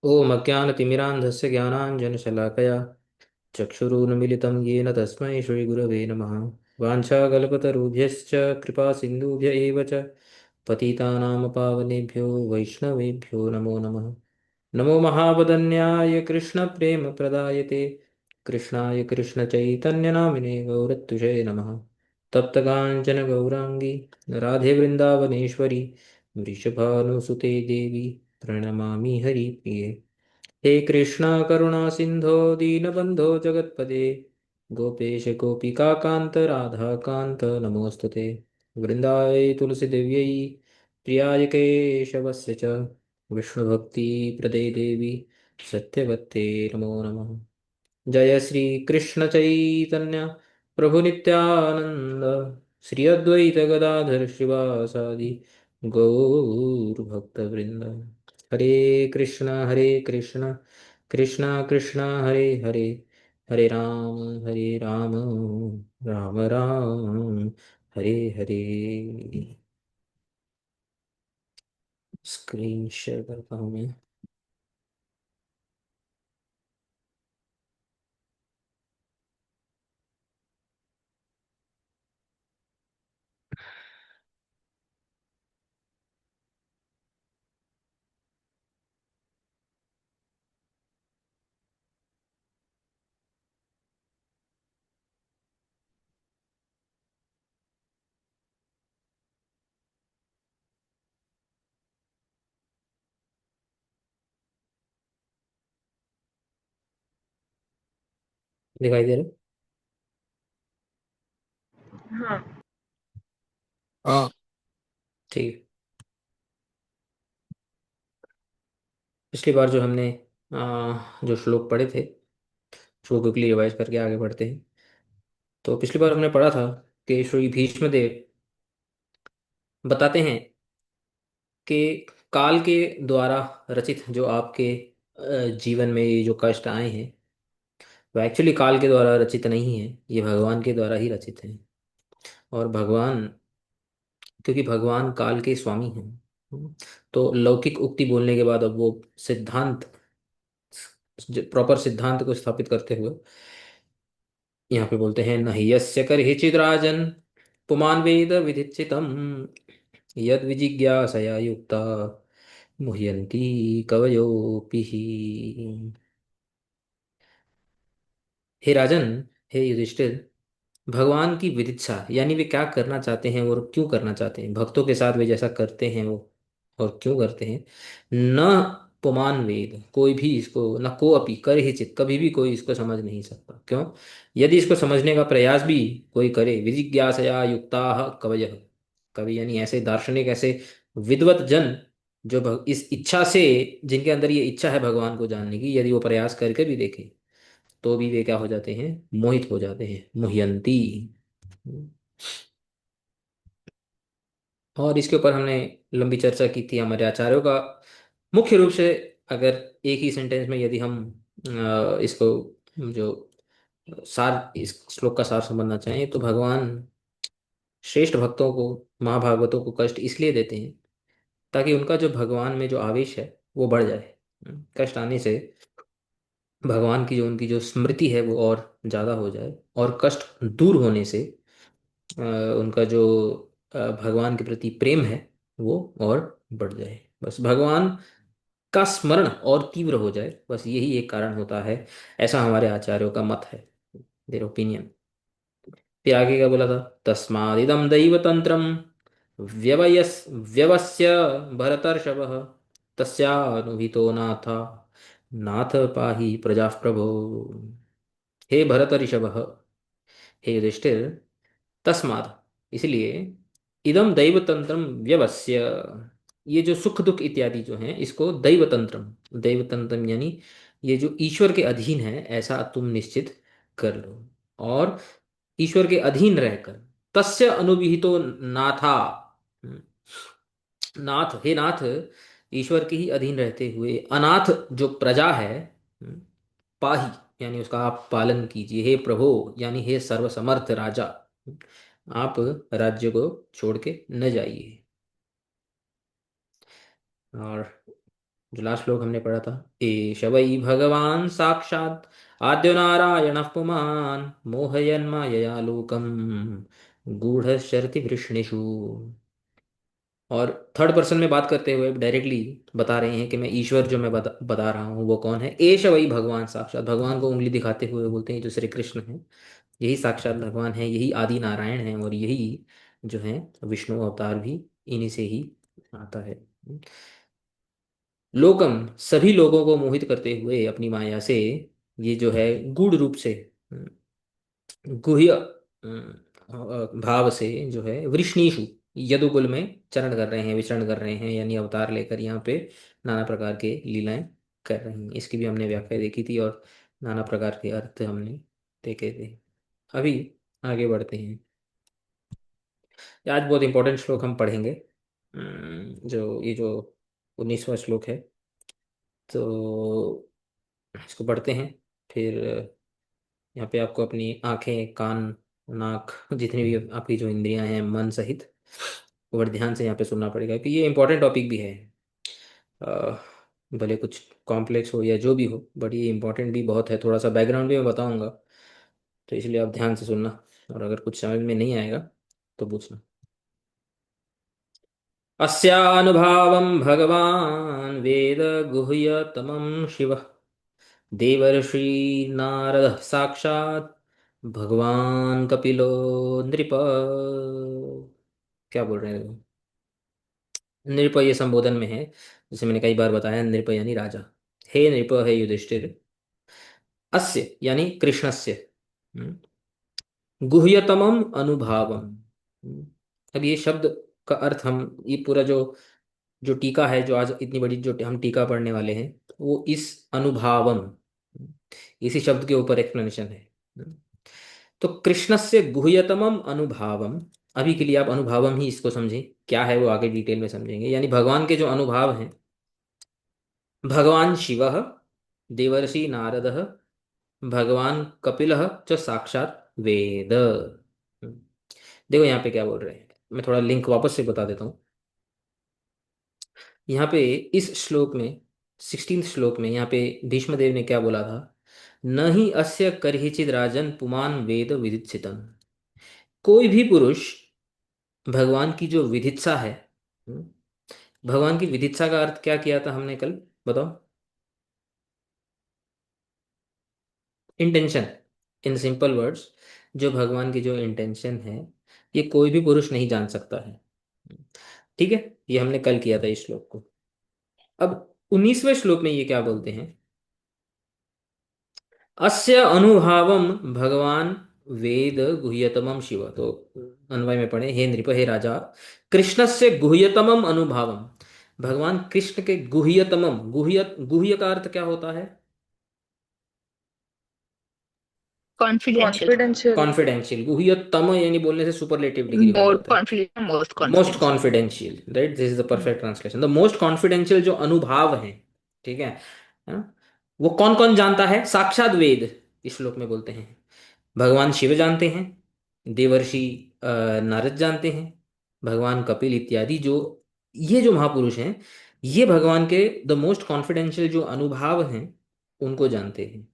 ॐ अज्ञानतिमिरान्धस्य ज्ञानाञ्जनशलाकया चक्षुरुन्मीलितं येन तस्मै श्रीगुरवे नमः। वाञ्छाकल्पतरुभ्यश्च कृपासिन्धुभ्य एव च पतितानां पावनेभ्यो वैष्णवेभ्यो नमो नमः। नमो महावदन्याय कृष्णप्रेमप्रदायते कृष्णाय कृष्णचैतन्यनामिने गौरत्तुषे नमः। तप्तकाञ्चन गौराङ्गी राधे वृन्दावनेश्वरी वृषभानुसुते देवी प्रणमामि हरिप्रिये। हे कृष्णा करुणा सिंधो दीनबंधो जगत्पते गोपेश गोपिका कांत राधा कांत नमोस्तुते। वृंदाय तुलसी देव्यै प्रियाय केशवस्य च विष्णुभक्ति प्रदे देवी सत्यवत्ते नमो नमः। जय श्री कृष्ण चैतन्य प्रभु नित्यानंद श्री अद्वैत गदाधर शिवासादि गौर भक्त वृंद। हरे कृष्ण कृष्ण कृष्ण हरे हरे हरे राम राम राम हरे हरे। स्क्रीन शेयर करता हूँ मैं। दिखाई दे रहा हाँ। है? हाँ, ठीक। पिछली बार जो हमने जो श्लोक पढ़े थे उसको क्विकली रिवाइज करके आगे बढ़ते हैं। तो पिछली बार हमने पढ़ा था कि श्री भीष्मदेव बताते हैं कि काल के द्वारा रचित जो आपके जीवन में ये जो कष्ट आए हैं वो एक्चुअली काल के द्वारा रचित नहीं है, ये भगवान के द्वारा ही रचित हैं। और भगवान, क्योंकि भगवान काल के स्वामी हैं, तो लौकिक उक्ति बोलने के बाद अब वो सिद्धांत, प्रॉपर सिद्धांत को स्थापित करते हुए यहाँ पे बोलते हैं न हि यस्य कर्हिचिद् राजन् पुमान् वेद विधिचितम् यद विजिज्ञासया युक्ता मुह्यन्ति कवयोऽपि हि। हे राजन, हे युधिष्ठिर, भगवान की विदित्सा यानी वे क्या करना चाहते हैं और क्यों करना चाहते हैं, भक्तों के साथ वे जैसा करते हैं वो और क्यों करते हैं। न पुमान वेद, कोई भी इसको न को अपि कर ही चित, कभी भी कोई इसको समझ नहीं सकता। क्यों? यदि इसको समझने का प्रयास भी कोई करे, विजिज्ञासया युक्ता कवयः, कवि यानी ऐसे दार्शनिक, ऐसे विद्वत जन जो इस इच्छा से, जिनके अंदर ये इच्छा है भगवान को जानने की, यदि वो प्रयास करके भी देखे तो भी वे क्या हो जाते हैं, मोहित हो जाते हैं, मुह्यंती। और इसके ऊपर हमने लंबी चर्चा की थी हमारे आचार्यों का। मुख्य रूप से अगर एक ही सेंटेंस में यदि हम इसको जो सार, इस श्लोक का सार समझना चाहें तो भगवान श्रेष्ठ भक्तों को, महाभागवतों को कष्ट इसलिए देते हैं ताकि उनका जो भगवान में जो आवेश है वो बढ़ जाए। कष्ट आने से भगवान की जो, उनकी जो स्मृति है वो और ज़्यादा हो जाए, और कष्ट दूर होने से अ, उनका जो भगवान के प्रति प्रेम है वो और बढ़ जाए। बस भगवान का स्मरण और तीव्र हो जाए, बस यही एक कारण होता है। ऐसा हमारे आचार्यों का मत है, देयर ओपिनियन। फिर आगे क्या बोला था, तस्मादिदं दैवतंत्रम व्यवयस व्यवस्य भरतर्षभः तस्यानुहितो नाथ नाथ पाहि प्रजा प्रभो। हे भरत ऋषभः, हे युधिष्ठिर, तस्मात् इसलिए, इदम दैवतंत्रम व्यवस्य, ये जो सुख दुख इत्यादि जो हैं इसको दैवतंत्रम, दैवतंत्रम यानी ये जो ईश्वर के अधीन है ऐसा तुम निश्चित कर लो। और ईश्वर के अधीन रहकर तस्य अनुविहितो नाथा, नाथ, हे नाथ, ईश्वर के ही अधीन रहते हुए अनाथ जो प्रजा है, पाही यानी उसका आप पालन कीजिए। हे प्रभो यानी हे सर्वसमर्थ राजा, आप राज्य को छोड़ के न जाइए। और जो लास्ट श्लोक हमने पढ़ा था, एष वै भगवान साक्षात् आद्यो नारायण पुमान् मोहयन् मायया लोकम गूढ़श्चरति वृष्णिषु। और थर्ड पर्सन में बात करते हुए डायरेक्टली बता रहे हैं कि मैं ईश्वर जो मैं बता रहा हूँ वो कौन है। एष वही भगवान साक्षात, भगवान को उंगली दिखाते हुए बोलते हैं जो श्री कृष्ण है, यही साक्षात भगवान है, यही आदि नारायण है, और यही जो है विष्णु अवतार भी इन्हीं से ही आता है। लोकम, सभी लोगों को मोहित करते हुए अपनी माया से, ये जो है गूढ़ रूप से, गुह्य भाव से जो है वृष्णीषु, यदुकुल में चरण कर रहे हैं, विचरण कर रहे हैं, यानी अवतार लेकर यहाँ पे नाना प्रकार के लीलाएं कर रहे हैं। इसकी भी हमने व्याख्या देखी थी और नाना प्रकार के अर्थ हमने देखे थे। अभी आगे बढ़ते हैं। आज बहुत इंपॉर्टेंट श्लोक हम पढ़ेंगे। जो ये जो 19वां श्लोक है, तो इसको पढ़ते हैं। फिर यहाँ पे आपको अपनी आंखें, कान, नाक, जितनी भी आपकी जो इंद्रियां हैं, मन सहित, और ध्यान से यहाँ पे सुनना पड़ेगा कि ये इंपॉर्टेंट टॉपिक भी है। अ, भले कुछ कॉम्प्लेक्स हो या जो भी हो, बट ये इंपॉर्टेंट भी बहुत है। थोड़ा सा बैकग्राउंड भी मैं बताऊंगा, तो इसलिए आप ध्यान से सुनना, और अगर कुछ समझ में नहीं आएगा तो पूछना। अस्यानुभावं भगवान् वेद गुह्यतमं शिवः देवर्षि नारदः साक्षात् भगवान कपिलो नृप। क्या बोल रहे हैं वो? नृप ये संबोधन में है, जैसे मैंने कई बार बताया, नृप यानी राजा। हे नृप, है युधिष्ठिर, अस्य यानी कृष्णस्य, गुह्यतमम अनुभावम। अब ये शब्द का अर्थ हम, ये पूरा जो जो टीका है, जो आज इतनी बड़ी जो हम टीका पढ़ने वाले हैं, वो इस अनुभावम, इसी शब्द के ऊपर एक्सप्लेनेशन है। तो कृष्णस्य गुह्यतमम अनुभावम, अभी के लिए आप अनुभावम ही इसको समझें, क्या है वो आगे डिटेल में समझेंगे। यानी भगवान के जो अनुभव हैं, भगवान शिवः, देवर्षि नारदः, भगवान कपिलः च साक्षात वेद। देखो यहाँ पे क्या बोल रहे हैं, मैं थोड़ा लिंक वापस से बता देता हूँ। यहाँ पे इस श्लोक में, 16 श्लोक में, यहाँ पे भीष्मदेव ने क्या बोला था? न ही अस्य करहिचिद राजन पुमान वेद विदित्सितम। कोई भी पुरुष भगवान की जो विधित्सा है, हम्म, भगवान की विधित्सा का अर्थ क्या किया था हमने कल, बताओ? इंटेंशन। इन सिंपल वर्ड्स, जो भगवान की जो इंटेंशन है, ये कोई भी पुरुष नहीं जान सकता है। ठीक है, ये हमने कल किया था इस श्लोक को। अब 19वें श्लोक में ये क्या बोलते हैं? अस्य अनुभावम भगवान वेद गुह्यतमम शिव। तो अन्वय में पढ़े, हे नृप, हे राजा, कृष्णस्य गुह्यतमम अनुभावम, भगवान कृष्ण के गुह्यतमम, गुह्य का अर्थ क्या होता है? कॉन्फिडेंशियल। कॉन्फिडेंशियल। कॉन्फिडेंशियल। गुह्यतम यानी बोलने से सुपरलेटिव डिग्री हो मोर जाता है। Confidential, most most confidential. Confidential, right, this is the perfect translation. The most confidential जो अनुभाव है, ठीक है, हाँ? वो कौन कौन जानता है? साक्षात वेद, इस श्लोक में बोलते हैं। भगवान शिव जानते हैं, देवर्षि नारद जानते हैं, भगवान कपिल इत्यादि, जो ये जो महापुरुष हैं, ये भगवान के द मोस्ट कॉन्फिडेंशियल जो अनुभाव हैं, उनको जानते हैं।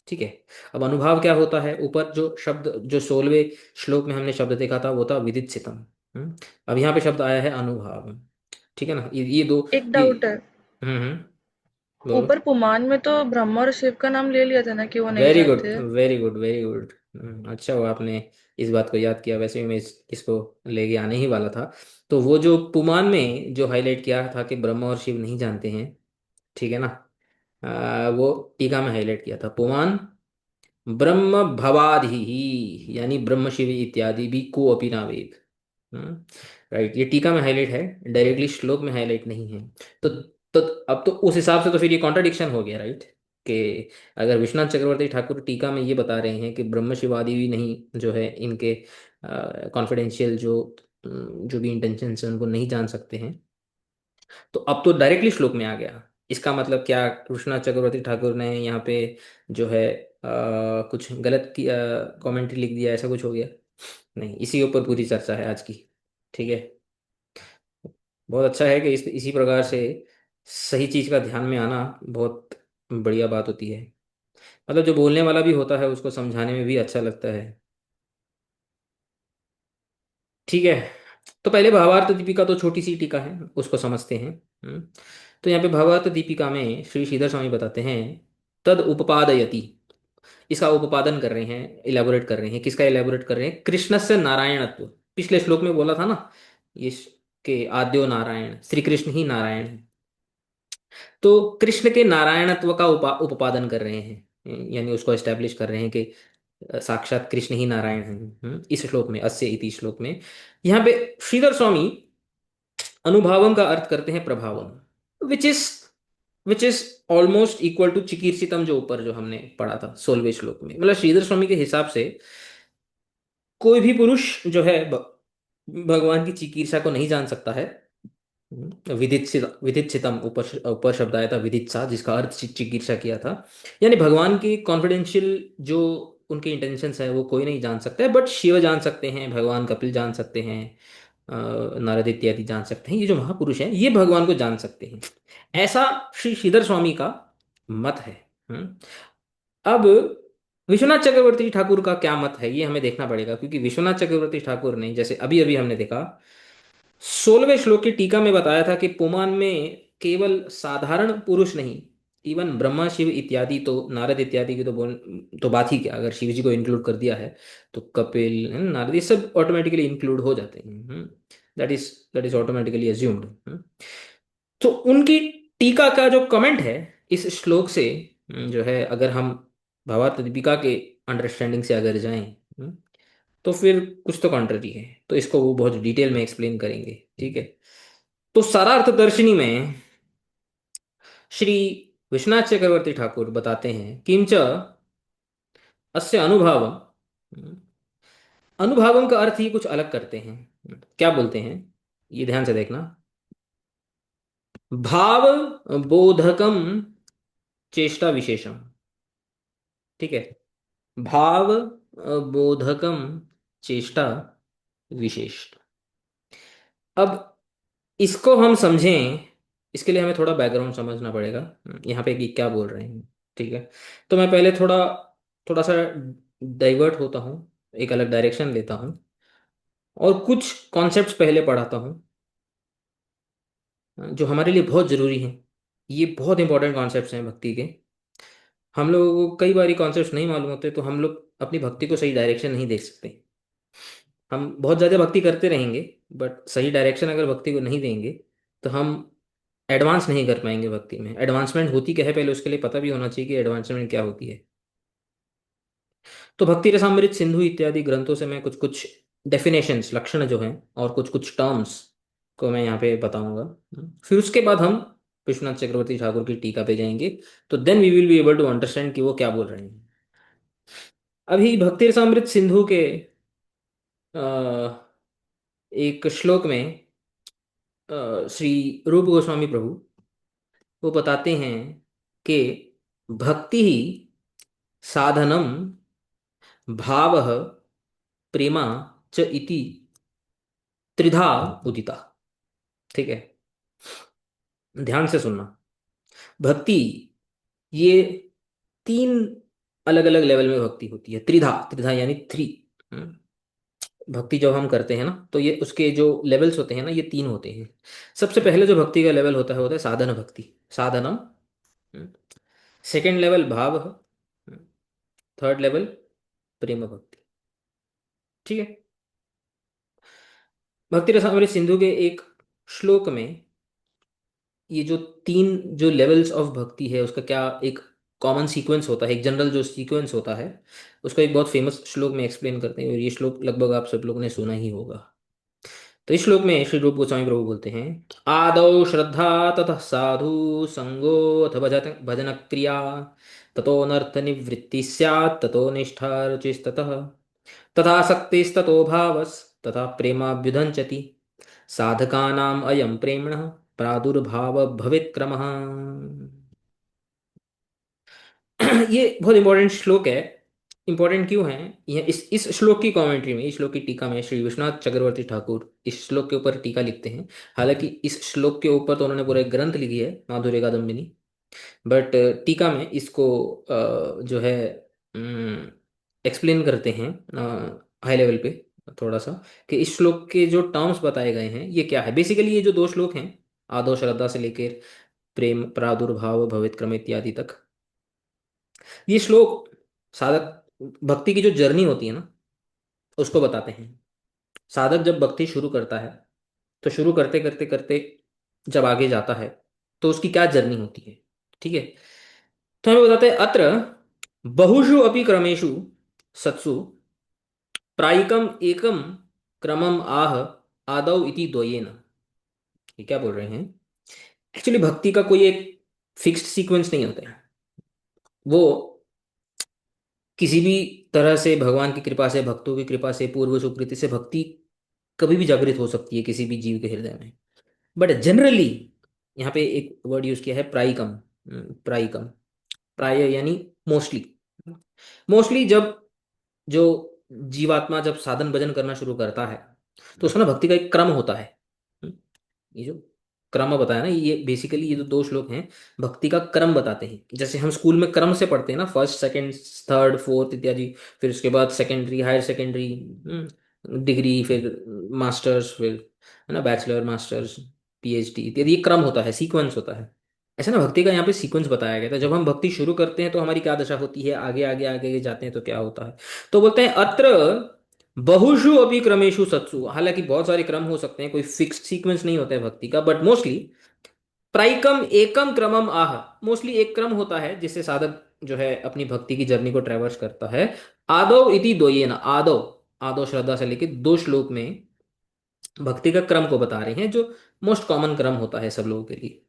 ठीक है। अब अनुभाव क्या होता है? ऊपर जो शब्द, जो 16वें श्लोक में हमने शब्द देखा था, वो था विदित्सितम। अब यहाँ पे शब्द आया है अनुभाव। ठीक है ना, ये दो, एक ये, डाउट है, बोलो। ऊपर पुमान में तो ब्रह्मा और शिव का नाम ले लिया था ना कि वो नहीं वेरी गुड, जानते। Very good, very good. अच्छा हुआ आपने इस बात को याद किया, वैसे भी मैं इसको लेके आने ही वाला था। तो वो जो पुमान में जो हाईलाइट किया था कि ब्रह्मा और शिव नहीं जानते हैं, ठीक है ना, वो टीका में हाईलाइट किया था। पुमान ब्रह्म भवादि ही, यानी ब्रह्म शिव इत्यादि भी को अपि न वेद। राइट, ये टीका में हाईलाइट है, डायरेक्टली श्लोक में हाईलाइट नहीं है। तो तो अब तो उस हिसाब से तो फिर ये कॉन्ट्रडिक्शन हो गया, राइट, कि अगर विश्वनाथ चक्रवर्ती ठाकुर टीका में ये बता रहे हैं कि ब्रह्म शिवादि भी नहीं जो है इनके कॉन्फिडेंशियल जो भी इंटेंशन है उनको नहीं जान सकते हैं, तो अब तो डायरेक्टली श्लोक में आ गया। इसका मतलब क्या, कृष्णा चक्रवर्ती ठाकुर ने यहाँ पे जो है कुछ गलत कमेंट्री लिख दिया, ऐसा कुछ हो गया? नहीं, इसी ऊपर पूरी चर्चा है आज की। ठीक है, बहुत अच्छा है कि इसी प्रकार से सही चीज का ध्यान में आना बहुत बढ़िया बात होती है। मतलब जो बोलने वाला भी होता है उसको समझाने में भी अच्छा लगता है। ठीक है। तो पहले भावार्थ दीपिका तो छोटी सी टीका है, उसको समझते हैं। तो यहाँ पे भावार्थ दीपिका में श्री श्रीधर स्वामी बताते हैं, तद उपपादयति, इसका उपादान कर रहे हैं, इलेबोरेट कर रहे हैं। किसका इलेबोरेट कर रहे हैं? कृष्ण से नारायणत्व। पिछले श्लोक में बोला था ना, ये के आद्यो नारायण, श्री कृष्ण ही नारायण है। तो कृष्ण के नारायणत्व का उपादान कर रहे हैं, यानी उसको एस्टेब्लिश कर रहे हैं कि साक्षात कृष्ण ही नारायण हैं। इस श्लोक में, अस्य इति श्लोक में यहाँ पे श्रीधर स्वामी अनुभावम का अर्थ करते हैं प्रभावम, which is almost equal to चिकीर्षितम, जो ऊपर जो हमने पढ़ा था 16वें श्लोक में। मतलब श्रीधर स्वामी के हिसाब से कोई भी पुरुष जो है भगवान की चिकीर्षा को नहीं जान सकता है। विदित्सितम, ऊपर ऊपर शब्द आया था विदित्सा, जिसका अर्थ चिकीर्षा किया था। यानी भगवान की कॉन्फिडेंशियल जो उनके इंटेंशंस है वो कोई नहीं जान सकता है, बट शिव जान सकते हैं, भगवान कपिल जान सकते हैं, नारद इत्यादि जान सकते हैं। ये जो महापुरुष हैं ये भगवान को जान सकते हैं, ऐसा श्री श्रीधर स्वामी का मत है। हम्म। अब विश्वनाथ चक्रवर्ती ठाकुर का क्या मत है ये हमें देखना पड़ेगा, क्योंकि विश्वनाथ चक्रवर्ती ठाकुर ने, जैसे अभी अभी हमने देखा, 16वें श्लोक की टीका में बताया था कि पुमान में केवल साधारण पुरुष नहीं, इवन ब्रह्मा शिव इत्यादि, तो नारद इत्यादि की तो तो बात ही क्या, अगर शिव जी को इंक्लूड कर दिया है तो कपिल नारद ये सब ऑटोमेटिकली इंक्लूड हो जाते हैं। That is automatically assumed. तो उनकी टीका का जो कमेंट है इस श्लोक से, जो है, अगर हम भावार्थ दीपिका के अंडरस्टैंडिंग से अगर जाएं, तो फिर कुछ तो कॉन्ट्ररी है, तो इसको वो बहुत डिटेल में एक्सप्लेन करेंगे। ठीक है। तो सारार्थ दर्शिनी में श्री विश्वनाथ चक्रवर्ती ठाकुर बताते हैं, किंच अस्य अनुभाव, अनुभावम का अर्थ ही कुछ अलग करते हैं। क्या बोलते हैं ये ध्यान से देखना। भाव बोधकम चेष्टा विशेषम। ठीक है। भाव बोधकम चेष्टा विशेष। अब इसको हम समझें, इसके लिए हमें थोड़ा बैकग्राउंड समझना पड़ेगा, यहाँ पे कि क्या बोल रहे हैं। ठीक है। तो मैं पहले थोड़ा थोड़ा सा डाइवर्ट होता हूँ, एक अलग डायरेक्शन लेता हूँ, और कुछ कॉन्सेप्ट्स पहले पढ़ाता हूँ जो हमारे लिए बहुत ज़रूरी हैं। ये बहुत इंपॉर्टेंट कॉन्सेप्ट्स हैं भक्ति के। हम लोगों को कई बार कॉन्सेप्ट्स नहीं मालूम होते, तो हम लोग अपनी भक्ति को सही डायरेक्शन नहीं देख सकते। हम बहुत ज़्यादा भक्ति करते रहेंगे, बट सही डायरेक्शन अगर भक्ति को नहीं देंगे तो हम एडवांस नहीं कर पाएंगे भक्ति में। एडवांसमेंट होती क्या है पहले उसके लिए पता भी होना चाहिए कि एडवांसमेंट क्या होती है। तो भक्ति रसामृत सिंधु इत्यादि ग्रंथों से मैं कुछ कुछ डेफिनेशंस, लक्षण जो हैं, और कुछ कुछ टर्म्स को मैं यहाँ पे बताऊंगा। फिर उसके बाद हम विश्वनाथ चक्रवर्ती ठाकुर की टीका पे जाएंगे, तो then we will be able to understand कि वो क्या बोल रहे हैं। अभी भक्ति रसामृत सिंधु के अ, एक श्लोक में श्री रूप गोस्वामी प्रभु वो बताते हैं कि भक्ति ही साधनम भावः प्रेमा च इति त्रिधा उदिता। ठीक है। ध्यान से सुनना। भक्ति, ये तीन अलग अलग लेवल में भक्ति होती है। त्रिधा, त्रिधा यानी थ्री। भक्ति जब हम करते हैं ना, तो ये उसके जो लेवल्स होते हैं ना, ये तीन होते हैं। सबसे पहले जो भक्ति का लेवल होता है साधन भक्ति, साधनम। सेकेंड लेवल भाव। थर्ड लेवल प्रेम भक्ति। ठीक है। भक्ति रसामृत सिंधु के एक श्लोक में ये जो तीन जो लेवल्स ऑफ भक्ति है उसका क्या एक कॉमन सीक्वेंस होता है, एक जनरल जो सीक्वेंस होता है, उसको एक बहुत फेमस श्लोक में एक्सप्लेन करते हैं, और ये श्लोक लगभग आप सब लोगों ने सुना ही होगा। तो इस श्लोक में श्री रूप गोस्वामी प्रभु बोलते हैं, आदौ श्रद्धा ततः साधु संगो अथ भजन भजन क्रिया, ततो नर्थ निवृत्ति स्यात्, ततो निष्ठा रुचिस्ततः, तथा शक्तिस्ततो भावस्, तथा प्रेमाभ्युदञ्चति, साधकानाम अयम प्रेमणः प्रादुर्भाव भवेत् क्रमः। ये बहुत इंपॉर्टेंट श्लोक है। इंपॉर्टेंट क्यों है? यह इस श्लोक की कमेंट्री में, इस श्लोक की टीका में श्री विश्वनाथ चक्रवर्ती ठाकुर इस श्लोक के ऊपर टीका लिखते हैं। हालांकि इस श्लोक के ऊपर तो उन्होंने पूरा एक ग्रंथ लिखी है, माधुर्य कादम्बिनी, बट टीका में इसको जो है एक्सप्लेन करते हैं हाई लेवल पे थोड़ा सा, कि इस श्लोक के जो टर्म्स बताए गए हैं ये क्या है। बेसिकली ये जो दो श्लोक हैं, आदो श्रद्धा से लेकर प्रेम प्रादुर्भाव भवित क्रम इत्यादि तक, ये श्लोक साधक भक्ति की जो जर्नी होती है ना उसको बताते हैं। साधक जब भक्ति शुरू करता है तो शुरू करते करते करते जब आगे जाता है तो उसकी क्या जर्नी होती है, ठीक है। तो हमें बताते हैं, अत्र बहुषु अपि क्रमेषु सत्सु प्रायिकम एकम क्रमम आह आदौ इति द्वयेन। ये क्या बोल रहे हैं? एक्चुअली भक्ति का कोई एक फिक्स्ड सीक्वेंस नहीं होता है। वो किसी भी तरह से भगवान की कृपा से, भक्तों की कृपा से, पूर्व सुकृति से भक्ति कभी भी जागृत हो सकती है किसी भी जीव के हृदय में। बट जनरली यहाँ पे एक वर्ड यूज किया है प्रायिकम। प्रायिकम, प्राय यानी मोस्टली। मोस्टली जब जो जीवात्मा जब साधन भजन करना शुरू करता है तो उसमें ना भक्ति का एक क्रम होता है। हम्म, ये जो क्रम बताया ना, ये बेसिकली ये जो दो श्लोक हैं भक्ति का क्रम बताते हैं। जैसे हम स्कूल में क्रम से पढ़ते हैं ना, फर्स्ट सेकंड थर्ड फोर्थ इत्यादि, फिर उसके बाद सेकेंडरी हायर सेकेंडरी डिग्री, फिर मास्टर्स, फिर है ना बैचलर मास्टर्स पीएचडी इत्यादि, ये क्रम होता है, सीक्वेंस होता है। ऐसा ना भक्ति का यहाँ पे सीक्वेंस बताया गया था। जब हम भक्ति शुरू करते हैं तो हमारी क्या दशा होती है, आगे आगे आगे जाते हैं तो क्या होता है। तो बोलते हैं अत्र बहुषु अपि क्रमेषु सत्सु, हालांकि बहुत सारे क्रम हो सकते हैं, कोई फिक्स्ड सीक्वेंस नहीं होता है भक्ति का, but mostly प्राइकम Ekam क्रमम ah, mostly एक क्रम होता है जिससे साधक जो है अपनी भक्ति की जर्नी को ट्रेवर्स करता है। आदौ इति द्वयेन, आदौ आदौ श्रद्धा से लेके दो श्लोक में भक्ति का क्रम को बता रहे हैं, जो मोस्ट कॉमन क्रम होता है सब लोगों के लिए।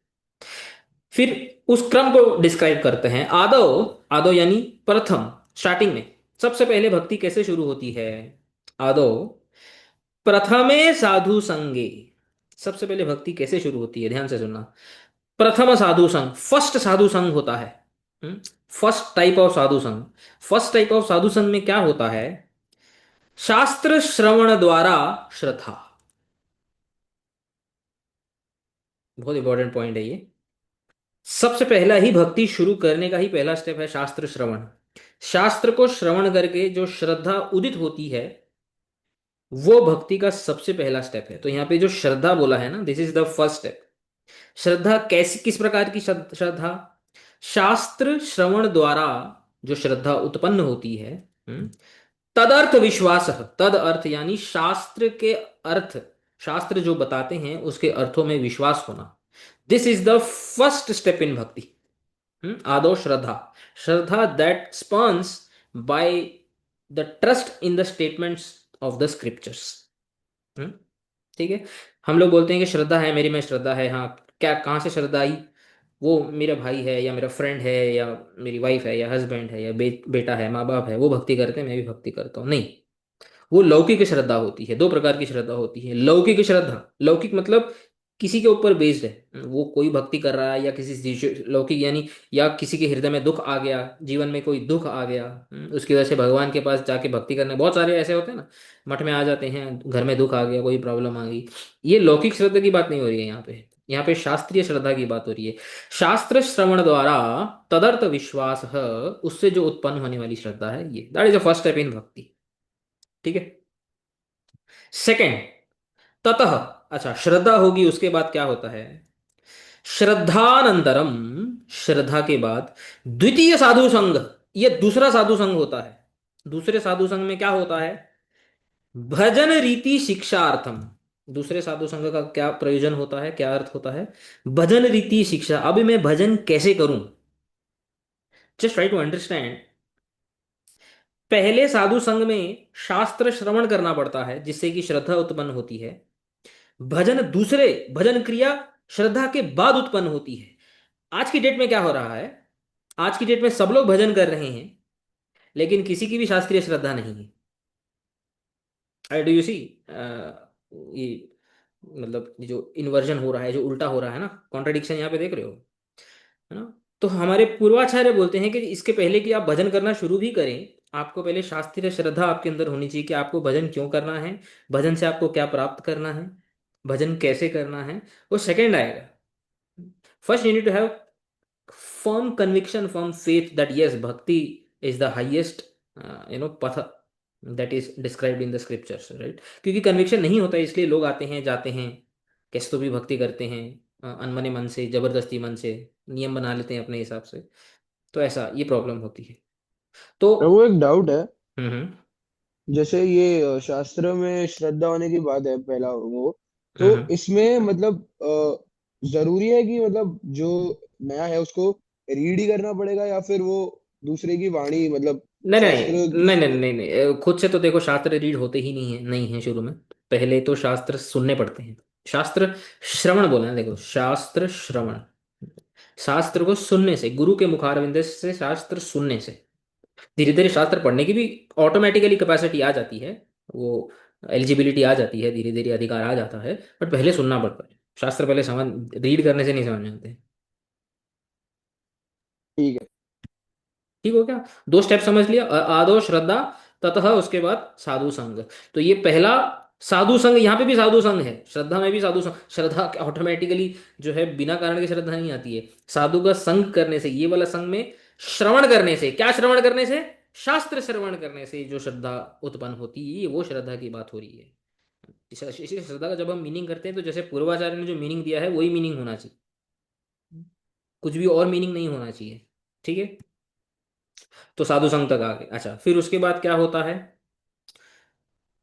फिर उस क्रम को डिस्क्राइब करते हैं। आदौ, आदौ यानी प्रथम, स्टार्टिंग में सबसे पहले भक्ति कैसे शुरू होती है। आदौ प्रथमे साधु संगे, सबसे पहले भक्ति कैसे शुरू होती है, ध्यान से सुनना। प्रथम साधु संग, फर्स्ट साधु संग होता है। फर्स्ट टाइप ऑफ साधु संग, फर्स्ट टाइप ऑफ साधु संग में क्या होता है? शास्त्र श्रवण द्वारा श्रद्धा। बहुत इंपॉर्टेंट पॉइंट है ये। सबसे पहला ही भक्ति शुरू करने का ही पहला स्टेप है शास्त्र श्रवण। शास्त्र को श्रवण करके जो श्रद्धा उदित होती है वो भक्ति का सबसे पहला स्टेप है। तो यहाँ पे जो श्रद्धा बोला है ना, this is the first step. श्रद्धा कैसी, किस प्रकार की श्रद्धा? शास्त्र श्रवण द्वारा जो श्रद्धा उत्पन्न होती है, तदर्थ विश्वास, तद अर्थ यानी शास्त्र के अर्थ, शास्त्र जो बताते हैं उसके अर्थों में विश्वास होना, this is the first step in bhakti. आदो श्रद्धा, shraddha that spawns by the trust in the statements of the scriptures. ठीक है। हम लोग बोलते हैं कि श्रद्धा है मेरी में, श्रद्धा है, हाँ क्या कहाँ से श्रद्धा आई? वो मेरा भाई है या मेरा फ्रेंड है या मेरी वाइफ है या हस्बैंड है या बेटा है, माँ बाप है, वो भक्ति करते हैं मैं भी भक्ति करता हूँ, नहीं। वो लौकिक श्रद्धा होती है। दो प्रकार की श्रद्धा होती है। लौकिक श्रद्धा, लौकिक मतलब किसी के ऊपर बेस्ड है, वो कोई भक्ति कर रहा है या लौकिक यानी या किसी के हृदय में दुख आ गया, जीवन में कोई दुख आ गया, उसकी वजह से भगवान के पास जाके भक्ति करने, बहुत सारे ऐसे होते हैं ना, मठ में आ जाते हैं, घर में दुख आ गया, कोई प्रॉब्लम आ गई। ये लौकिक श्रद्धा की बात नहीं हो रही है यहाँ पे, यहाँ पे शास्त्रीय श्रद्धा की बात हो रही है। शास्त्र श्रवण द्वारा तदर्थ विश्वास, उससे जो उत्पन्न होने वाली श्रद्धा है ये, that is the first step in भक्ति। ठीक है। सेकंड, ततः, अच्छा श्रद्धा होगी उसके बाद क्या होता है? श्रद्धानंतरम, श्रद्धा के बाद द्वितीय साधु संघ, ये दूसरा साधु संघ होता है। दूसरे साधु संघ में क्या होता है? भजन रीति शिक्षार्थम। दूसरे साधु संघ का क्या प्रयोजन होता है, क्या अर्थ होता है? भजन रीति शिक्षा। अभी मैं भजन कैसे करूं? Just try to understand. पहले साधु संघ में शास्त्र श्रवण करना पड़ता है जिससे कि श्रद्धा उत्पन्न होती है। भजन, दूसरे भजन क्रिया श्रद्धा के बाद उत्पन्न होती है। आज की डेट में क्या हो रहा है? आज की डेट में सब लोग भजन कर रहे हैं लेकिन किसी की भी शास्त्रीय श्रद्धा नहीं है। Do you see? ये मतलब ये जो इन्वर्जन हो रहा है, जो उल्टा हो रहा है ना, कॉन्ट्रडिक्शन यहाँ पे देख रहे हो, है ना। तो हमारे पूर्वाचार्य बोलते हैं कि इसके पहले कि आप भजन करना शुरू भी करें आपको पहले शास्त्रीय श्रद्धा आपके अंदर होनी चाहिए कि आपको भजन क्यों करना है, भजन से आपको क्या प्राप्त करना है, भजन कैसे करना है, वो सेकंड आएगा। First you need to have firm conviction, firm faith that yes, bhakti is the highest path that is described in the scriptures, right? क्योंकि कन्विक्शन नहीं होता है, इसलिए लोग आते हैं जाते हैं, कैसे तो भी भक्ति करते हैं, अनमने मन से, जबरदस्ती मन से नियम बना लेते हैं अपने हिसाब से। तो ऐसा ये प्रॉब्लम होती है। तो वो एक डाउट है। हम्म जैसे ये शास्त्र में श्रद्धा होने की बात है पहला वो, तो हम्म इसमें मतलब जरूरी है कि मतलब जो नया है उसको रीड ही करना पड़ेगा, या फिर वो दूसरे की वाणी मतलब नहीं शास्त्र नहीं नहीं किसी नहीं को। नहीं नहीं खुद से तो देखो शास्त्र रीड होते ही नहीं है शुरू में। पहले तो शास्त्र सुनने पड़ते हैं। शास्त्र श्रवण बोला है, देखो शास्त्र श्रवण, शास्त्र को सुनने से, गुरु के मुखारविंद से शास्त्र सुनने से धीरे धीरे शास्त्र पढ़ने की भी ऑटोमेटिकली कैपेसिटी आ जाती है, वो एलिजिबिलिटी आ जाती है, धीरे धीरे अधिकार आ जाता है। बट पहले सुनना पड़ता है, शास्त्र पहले समझ, रीड करने से नहीं समझ में आते। ठीक है। ठीक हो क्या? दो स्टेप समझ लिया, आदो श्रद्धा, ततः उसके बाद साधु संग। तो ये पहला साधु संग, यहाँ पे भी साधु संग है, श्रद्धा में भी साधु संग। श्रद्धा ऑटोमेटिकली जो है बिना कारण के श्रद्धा नहीं आती है, साधु का संग करने से, ये वाला संग में श्रवण करने से, क्या श्रवण करने से, शास्त्र श्रवण करने से जो श्रद्धा उत्पन्न होती है, ये वो श्रद्धा की बात हो रही है। इसी श्रद्धा का जब हम मीनिंग करते हैं तो जैसे पूर्वाचार्य ने जो मीनिंग दिया है वही मीनिंग होना चाहिए, कुछ भी और मीनिंग नहीं होना चाहिए। ठीक है? तो साधु संग तक आ गए। अच्छा, फिर उसके बाद क्या होता है?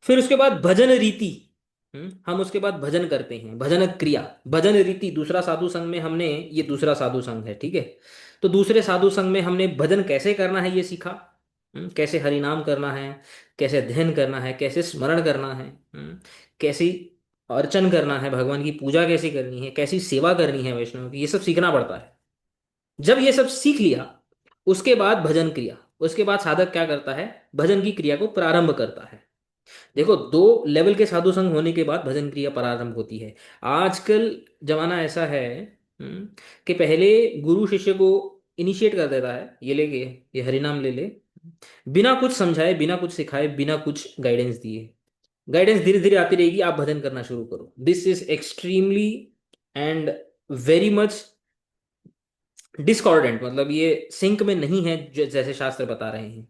फिर उसके बाद भजन रीति। हम उसके बाद भजन करते हैं, भजन क्रिया, भजन रीति दूसरा साधु संघ में हमने, ये दूसरा साधु संघ है, ठीक है? तो दूसरे साधु संघ में हमने भजन कैसे करना है ये सीखा। कैसे हरिनाम करना है, कैसे ध्यान करना है, कैसे स्मरण करना है, कैसी अर्चन करना है, भगवान की पूजा कैसे करनी है, कैसी सेवा करनी है वैष्णव की, ये सब सीखना पड़ता है। जब ये सब सीख लिया, उसके बाद भजन क्रिया, उसके बाद साधक क्या करता है, भजन की क्रिया को प्रारंभ करता है। देखो, दो लेवल के साधु संग होने के बाद भजन क्रिया प्रारंभ होती है। आजकल जमाना ऐसा है कि पहले गुरु शिष्य को इनिशिएट कर देता है, ये ले के, ये हरिनाम ले ले, बिना कुछ समझाए, बिना कुछ सिखाए, बिना कुछ गाइडेंस दिए। गाइडेंस धीरे धीरे आती रहेगी, आप भजन करना शुरू करो। This is extremely and very much discordant, मतलब ये सिंक में नहीं है जैसे शास्त्र बता रहे हैं।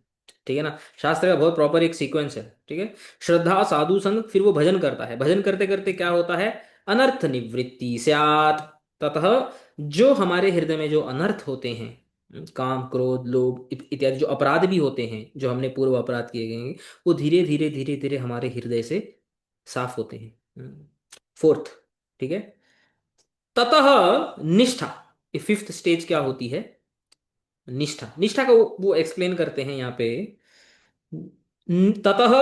ठीक है ना? शास्त्र का बहुत प्रॉपर एक सीक्वेंस है। ठीक है? श्रद्धा, साधु संग, फिर वो भजन करता है। भजन करते करते क्या होता है, अनर्थ निवृत्ति स्यात्। ततः जो हमारे हृदय में जो अनर्थ होते हैं, काम क्रोध लोभ इत्यादि जो अपराध भी होते हैं, जो हमने पूर्व अपराध किए गए हैं, वो धीरे धीरे धीरे धीरे हमारे हृदय से साफ होते हैं। फोर्थ, ठीक है? ततः निष्ठा, ये फिफ्थ स्टेज क्या होती है, निष्ठा। निष्ठा का वो एक्सप्लेन करते हैं यहाँ पे। ततः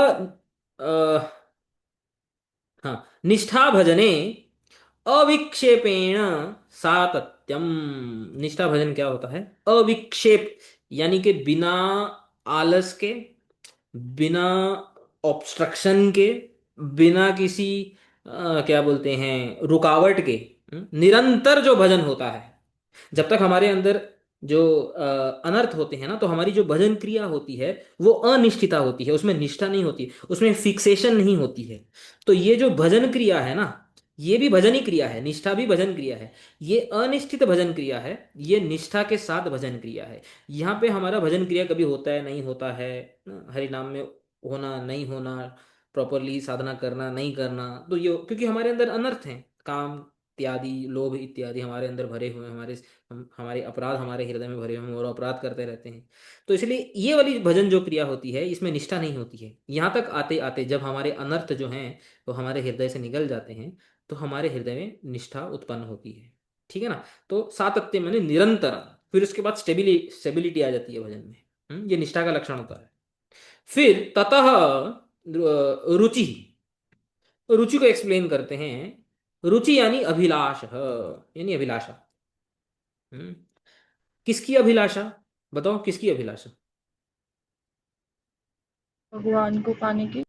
हाँ, निष्ठा भजने अविक्षेपेण सातत्यम। निष्ठा भजन क्या होता है, अविक्षेप, यानी कि बिना आलस के, बिना ऑब्स्ट्रक्शन के, बिना किसी क्या बोलते हैं रुकावट के, निरंतर जो भजन होता है। जब तक हमारे अंदर जो अनर्थ होते हैं ना, तो हमारी जो भजन क्रिया होती है वो अनिष्ठिता होती है, उसमें निष्ठा नहीं होती, उसमें फिक्सेशन नहीं होती है। तो ये जो भजन क्रिया है ना, ये भी भजन ही क्रिया है, निष्ठा भी भजन क्रिया है। ये अनिश्चित भजन क्रिया है, ये निष्ठा के साथ भजन क्रिया है। यहाँ पे हमारा भजन क्रिया कभी होता है नहीं होता है, हरि नाम में होना नहीं होना, प्रॉपरली साधना करना नहीं करना, तो ये क्योंकि हमारे अंदर अनर्थ हैं, काम इत्यादि, लोभ इत्यादि हमारे अंदर भरे हुए हैं, हमारे अपराध हमारे हृदय में भरे हुए हैं और अपराध करते रहते हैं। तो इसलिए ये वाली भजन जो क्रिया होती है, इसमें निष्ठा नहीं होती है। यहाँ तक आते आते जब हमारे अनर्थ जो हैं वो हमारे हृदय से निकल जाते हैं, तो हमारे हृदय में निष्ठा उत्पन्न होती है। ठीक है ना? तो सातत्य माने निरंतर। फिर उसके बाद स्टेबिलिटी आ जाती है भजन में। ये निष्ठा का लक्षण होता है। फिर ततः रुचि, रुचि को एक्सप्लेन करते हैं। रुचि यानी अभिलाष, यानी अभिलाषा। हम्म, किसकी अभिलाषा? बताओ किसकी अभिलाषा? भगवान को पाने की।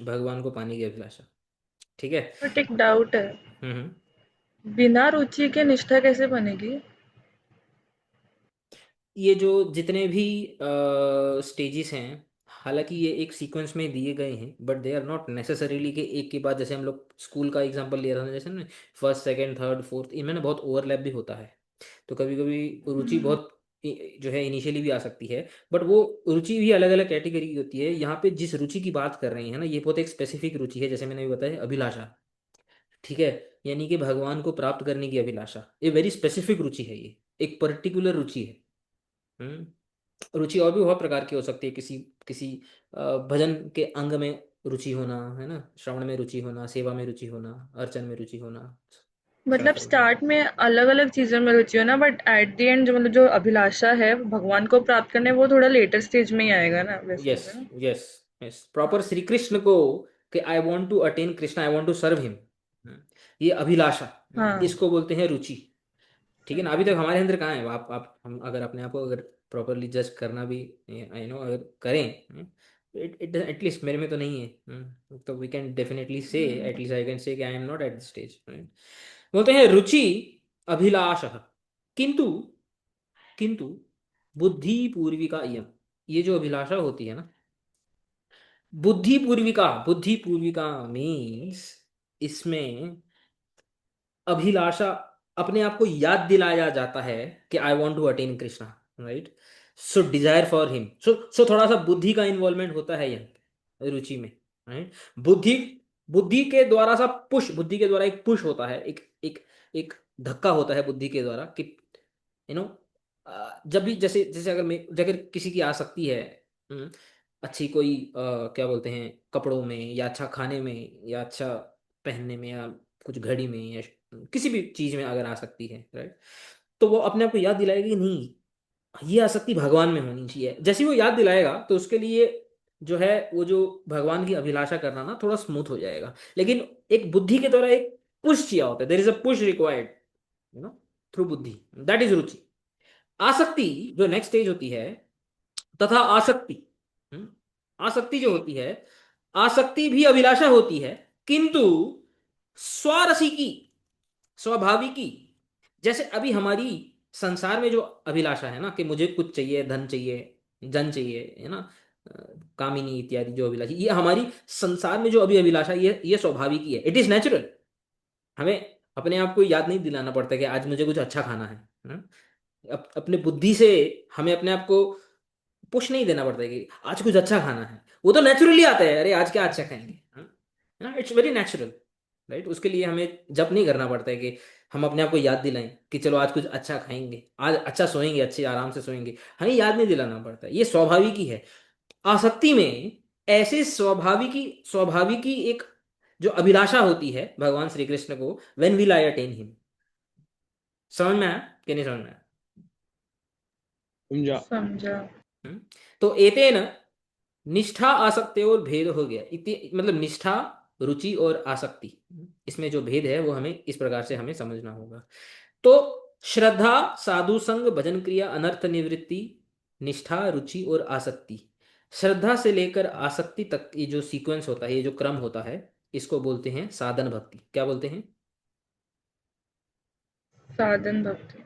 भगवान को पाने की अभिलाषा। ठीक है? बट एक डाउट है, हम्म हम्म। बिना रुचि के निष्ठा कैसे बनेगी? ये जो जितने भी स्टेजेस हैं, हालांकि ये एक सीक्वेंस में दिए गए हैं, but they are not necessarily कि एक के बाद, जैसे हम लोग स्कूल का एग्जांपल लिया था जैसे ना, फर्स्ट सेकंड थर्ड फोर्थ, इनमें ना बहुत ओवरलैप भी होता है। तो कभी कभी रुचि बहुत जो है इनिशियली भी आ सकती है, बट वो रुचि भी अलग अलग कैटेगरी की होती है। यहाँ पे जिस रुचि की बात कर रहे हैं ना, ये बहुत एक स्पेसिफिक रुचि है, जैसे मैंने अभी बताया, अभिलाषा। ठीक है, यानी कि भगवान को प्राप्त करने की अभिलाषा, ये वेरी स्पेसिफिक रुचि है, ये एक पर्टिकुलर रुचि है। रुचि और भी बहुत प्रकार की हो सकती है, किसी किसी भजन के अंग में रुचि होना, है ना, श्रवण में रुचि होना, सेवा में रुचि होना, अर्चन में रुचि होना, मतलब शास्त्र में। स्टार्ट में अलग अलग चीजों में रुचि हो ना, बट एट द एंड जो मतलब जो अभिलाषा है भगवान को प्राप्त करने, वो थोड़ा लेटर स्टेज में ही आएगा ना वैसे यस, वैसे ना। Yes, yes, proper Shri Krishna को, कि I want to attain Krishna, I want to serve him, ये अभिलाषा, हाँ। इसको बोलते हैं रुचि। ठीक है ना, अभी तक समझा। हमारे अंदर कहाँ है, आप हम अगर अपने आप को अगर प्रॉपरली जज करना भी, आई नो, अगर करें, इट इट एटलीस्ट मेरे में तो नहीं है। तो वी कैन डेफिनेटली से, एटलीस्ट आई कैन से कि I am not at the stage. बोलते हैं रुचि अभिलाष, किंतु किंतु बुद्धि पूर्विका इयम, ये जो अभिलाषा होती है ना, बुद्धि पूर्विका मीन्स, इसमें अभिलाषा, अपने आप को याद दिलाया जाता है कि I want to attain Krishna, right. So desire for him, so थोड़ा सा बुद्धि का इन्वॉल्वमेंट होता है यहाँ पे, रुचि में, राइट। बुद्धि बुद्धि के द्वारा सा पुश, बुद्धि के द्वारा एक पुश होता है, एक एक एक धक्का होता है बुद्धि के द्वारा, कि यू नो, जब भी, जैसे जैसे अगर किसी की आसक्ति है, हम्म, अच्छी कोई क्या बोलते हैं, कपड़ों में, या अच्छा खाने में, या अच्छा पहनने में, या कुछ घड़ी में, या किसी भी चीज में अगर आसक्ति है, राइट, तो वो अपने आप को याद दिलाएगा कि नहीं, ये आसक्ति भगवान में होनी चाहिए। जैसे ही वो याद दिलाएगा, तो उसके लिए जो है, वो जो भगवान की अभिलाषा करना ना, थोड़ा स्मूथ हो जाएगा। लेकिन एक बुद्धि के द्वारा एक पुश चाहिए होता है, there is a push required, you know, through बुद्धि, दैट इज रुचि। आसक्ति जो नेक्स्ट स्टेज होती है, तथा आसक्ति, हम्म, आसक्ति जो होती है, आसक्ति भी अभिलाषा होती है, किंतु स्वारसिकी, स्वाभाविकी। जैसे अभी हमारी संसार में जो अभिलाषा है ना, कि मुझे कुछ चाहिए, धन चाहिए, जन चाहिए, है ना, अ, कामिनी इत्यादि जो अभिलाषा, ये हमारी संसार में जो अभी अभिलाषा, ये स्वाभाविकी है, इट इज नेचुरल। हमें अपने आप को याद नहीं दिलाना पड़ता कि आज मुझे कुछ अच्छा खाना है। अपने बुद्धि से हमें अपने आप को पुश नहीं देना पड़ता है कि आज कुछ अच्छा खाना है, वो तो नेचुरली आता है, अरे आज क्या अच्छा खाएंगे, है ना, इट्स वेरी नेचुरल, राइट। उसके लिए हमें जप नहीं करना पड़ता है कि हम अपने आप को याद दिलाएं कि चलो आज कुछ अच्छा खाएंगे, आज अच्छा सोएंगे, अच्छे आराम से सोएंगे, हमें याद नहीं दिलाना पड़ता है, ये स्वाभाविकी है। आसक्ति में ऐसे स्वाभाविकी एक जो अभिलाषा होती है भगवान श्री कृष्ण को, when will I attain him. समझ में आया कि नहीं समझ में आया? समझा। समझा। हम्म? तो एतेन निष्ठा आसक्ति और भेद हो गया, इति मतलब निष्ठा, रुचि और आसक्ति, इसमें जो भेद है वो हमें इस प्रकार से हमें समझना होगा। तो श्रद्धा, साधु संग, भजन क्रिया, अनर्थ निवृत्ति, निष्ठा, रुचि और आसक्ति, श्रद्धा से लेकर आसक्ति तक ये जो सीक्वेंस होता है, ये जो क्रम होता है, इसको बोलते हैं साधन भक्ति। क्या बोलते हैं? साधन भक्ति।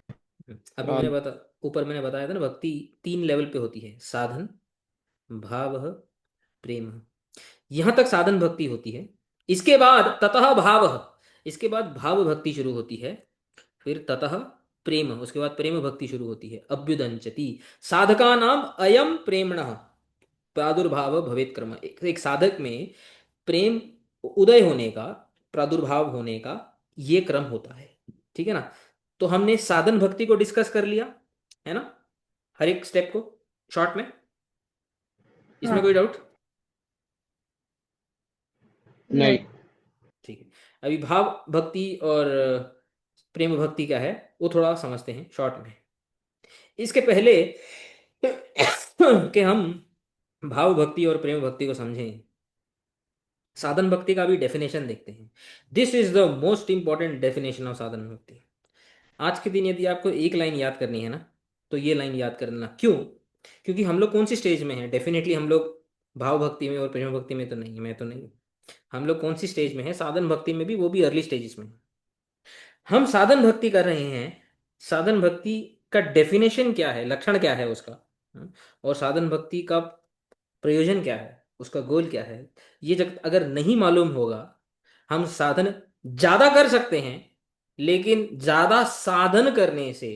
अभी हाँ। ऊपर मैंने बताया था ना, भक्ति 3 लेवल पे होती है, साधन, भाव, प्रेम। यहां तक साधन भक्ति होती है। इसके बाद ततः भाव, इसके बाद भाव भक्ति शुरू होती है। फिर ततः प्रेम, उसके बाद प्रेम भक्ति शुरू होती है। अभ्युदंचति साधका नाम अयम प्रेमण प्रादुर्भाव भवेत क्रम, एक साधक में प्रेम उदय होने का, प्रादुर्भाव होने का ये क्रम होता है। ठीक है ना। तो हमने साधन भक्ति को डिस्कस कर लिया, है ना, हर एक स्टेप को शॉर्ट में। इसमें कोई हाँ। डाउट? नहीं। नहीं। ठीक है। अभी भाव भक्ति और प्रेम भक्ति क्या है, वो थोड़ा समझते हैं शॉर्ट में। इसके पहले कि हम भाव भक्ति और प्रेम भक्ति को समझें, साधन भक्ति का भी डेफिनेशन देखते हैं। This is the most important definition of साधन भक्ति। आज के दिन यदि आपको एक लाइन याद करनी है ना, तो ये लाइन याद करना। क्यों? क्योंकि हम लोग कौन सी स्टेज में हैं? डेफिनेटली हम लोग भाव भक्ति में और प्रेम भक्ति में तो नहीं, मैं तो नहीं। हम लोग कौन सी स्टेज में है? साधन भक्ति में भी, वो भी अर्ली स्टेजेस में। हम साधन भक्ति कर रहे हैं। साधन भक्ति का डेफिनेशन क्या है, लक्षण क्या है उसका, और साधन भक्ति का प्रयोजन क्या है, उसका गोल क्या है, ये जब अगर नहीं मालूम होगा, हम साधन ज्यादा कर सकते हैं, लेकिन ज्यादा साधन करने से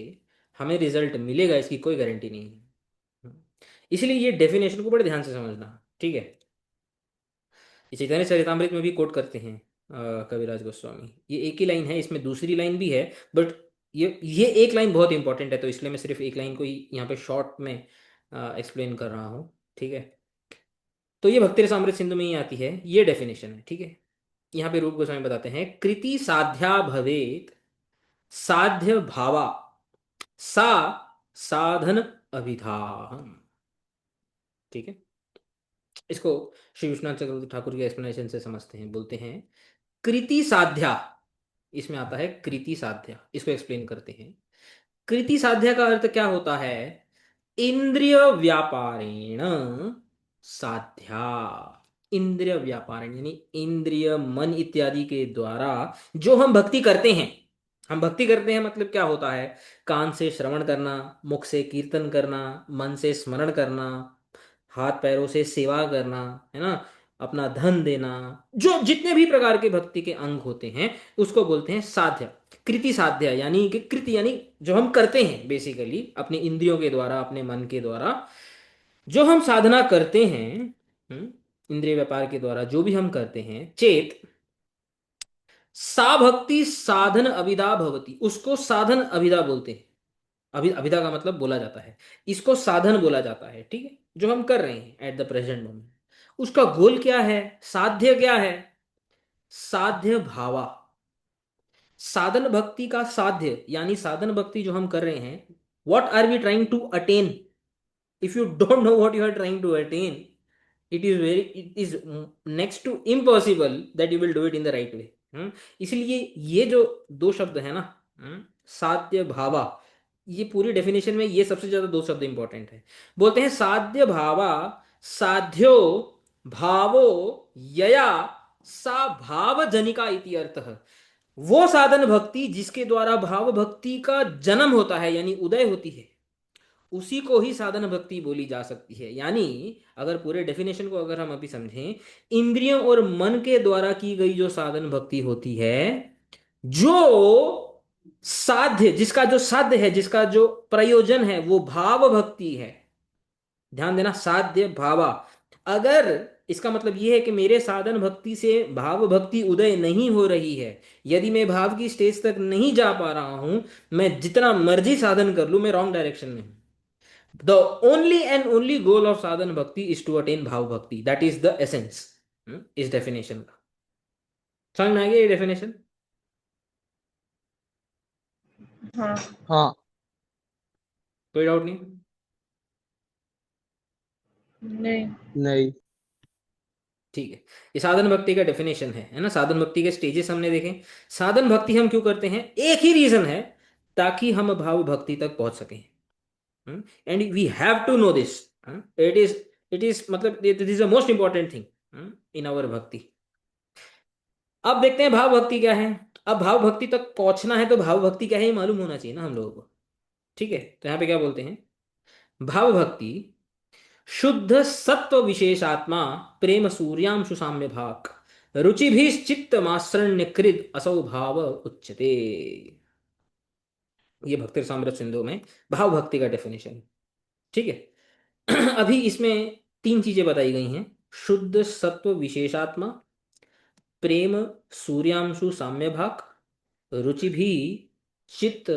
हमें रिजल्ट मिलेगा इसकी कोई गारंटी नहीं है। इसलिए ये डेफिनेशन को बड़े ध्यान से समझना, ठीक है। ये चैतन्य चरितामृत में भी कोट करते हैं कविराज गोस्वामी, ये एक ही लाइन है, इसमें दूसरी लाइन भी है, बट ये एक लाइन बहुत इंपॉर्टेंट है, तो इसलिए मैं सिर्फ एक लाइन को ही यहाँ पे शॉर्ट में एक्सप्लेन कर रहा हूँ, ठीक है। तो ये भक्ति रसामृत सिंधु में ही आती है, ये डेफिनेशन है, ठीक है। यहाँ पे रूप गोस्वामी बताते हैं, कृति साध्या भवेत साध्य भावा सा साधन अभिधा, ठीक है। इसको श्री विश्वनाथ चक्रवर्ती ठाकुर के एक्सप्लेनेशन से समझते हैं, बोलते हैं कृति साध्या, इसमें आता है कृति साध्या, इसको एक्सप्लेन करते हैं। कृति साध्या का अर्थ क्या होता है, इंद्रिय व्यापारेण साध्या, इंद्रिय व्यापारेण यानी इंद्रिय मन इत्यादि के द्वारा जो हम भक्ति करते हैं, हम भक्ति करते हैं मतलब क्या होता है, कान से श्रवण करना, मुख से कीर्तन करना, मन से स्मरण करना, हाथ पैरों से सेवा करना, है ना, अपना धन देना, जो जितने भी प्रकार के भक्ति के अंग होते हैं उसको बोलते हैं साध्य। कृति साध्य यानी कि कृति यानी जो हम करते हैं बेसिकली अपने इंद्रियों के द्वारा, अपने मन के द्वारा जो हम साधना करते हैं, इंद्रिय व्यापार के द्वारा जो भी हम करते हैं, चेत सा भक्ति साधन अभिधा भवती, उसको साधन अभिधा बोलते हैं। अभिधा का मतलब बोला जाता है, इसको साधन बोला जाता है, ठीक है, जो हम कर रहे हैं एट द प्रेजेंट मोमेंट। उसका गोल क्या है, साध्य क्या है, साध्य भावा, साधन भक्ति का साध्य यानी साधन भक्ति जो हम कर रहे हैं, what are we trying to attain, if you don't know what you are trying to attain, it is next to impossible that you will do it in the right way। इसलिए ये जो दो शब्द है ना, साध्य भावा, ये पूरी डेफिनेशन में ये सबसे ज्यादा दो शब्द इंपॉर्टेंट है। बोलते हैं साध्य भावा साध्यो भावो यया सा भाव जनिका इति अर्थः, वो साधन भक्ति जिसके द्वारा भाव भक्ति का जन्म होता है यानी उदय होती है, उसी को ही साधन भक्ति बोली जा सकती है। यानी अगर पूरे डेफिनेशन को अगर हम अभी समझें, इंद्रियों और मन के द्वारा की गई जो साधन भक्ति होती है, जो साध्य, जिसका जो साध्य है, जिसका जो प्रयोजन है वो भाव भक्ति है। ध्यान देना, साध्य भावा, अगर इसका मतलब यह है कि मेरे साधन भक्ति से भाव भक्ति उदय नहीं हो रही है, यदि मैं भाव की स्टेज तक नहीं जा पा रहा हूं, मैं जितना मर्जी साधन कर लूं, मैं रॉन्ग डायरेक्शन में हूं। The only and only goal of sadhana bhakti is to attain bhav bhakti. That is the essence. इस डेफिनेशन का समझ में आ गया, ये डेफिनेशन? हाँ हाँ कोई डाउट नहीं? नहीं नहीं ठीक है, ये साधन भक्ति का डेफिनेशन है ना। साधन भक्ति के स्टेजेस हमने देखे। साधन भक्ति हम क्यों करते हैं, एक ही रीजन है, ताकि हम भाव भक्ति तक पहुंच सकें। And we have to know this, it is मतलब this is the most important thing in our bhakti. अब देखते हैं भाव भक्ति क्या है। अब भाव भक्ति तक पहुंचना है तो भाव भक्ति क्या है ये मालूम होना चाहिए ना हम लोगों को, ठीक है। तो यहां पे क्या बोलते हैं, भाव भक्ति शुद्ध सत्व विशेषात्मा प्रेम सूर्यांशु साम्य भाग रुचि भी चित्त माश्रण्य कृत असौ भाव उच्यते। ये भक्ति रसामृत सिंधु में भाव भक्ति का डेफिनेशन, ठीक है। अभी इसमें तीन चीजें बताई गई हैं, शुद्ध सत्व विशेषात्मा, प्रेम सूर्यांशु साम्य भाग, रुचि भी चित्त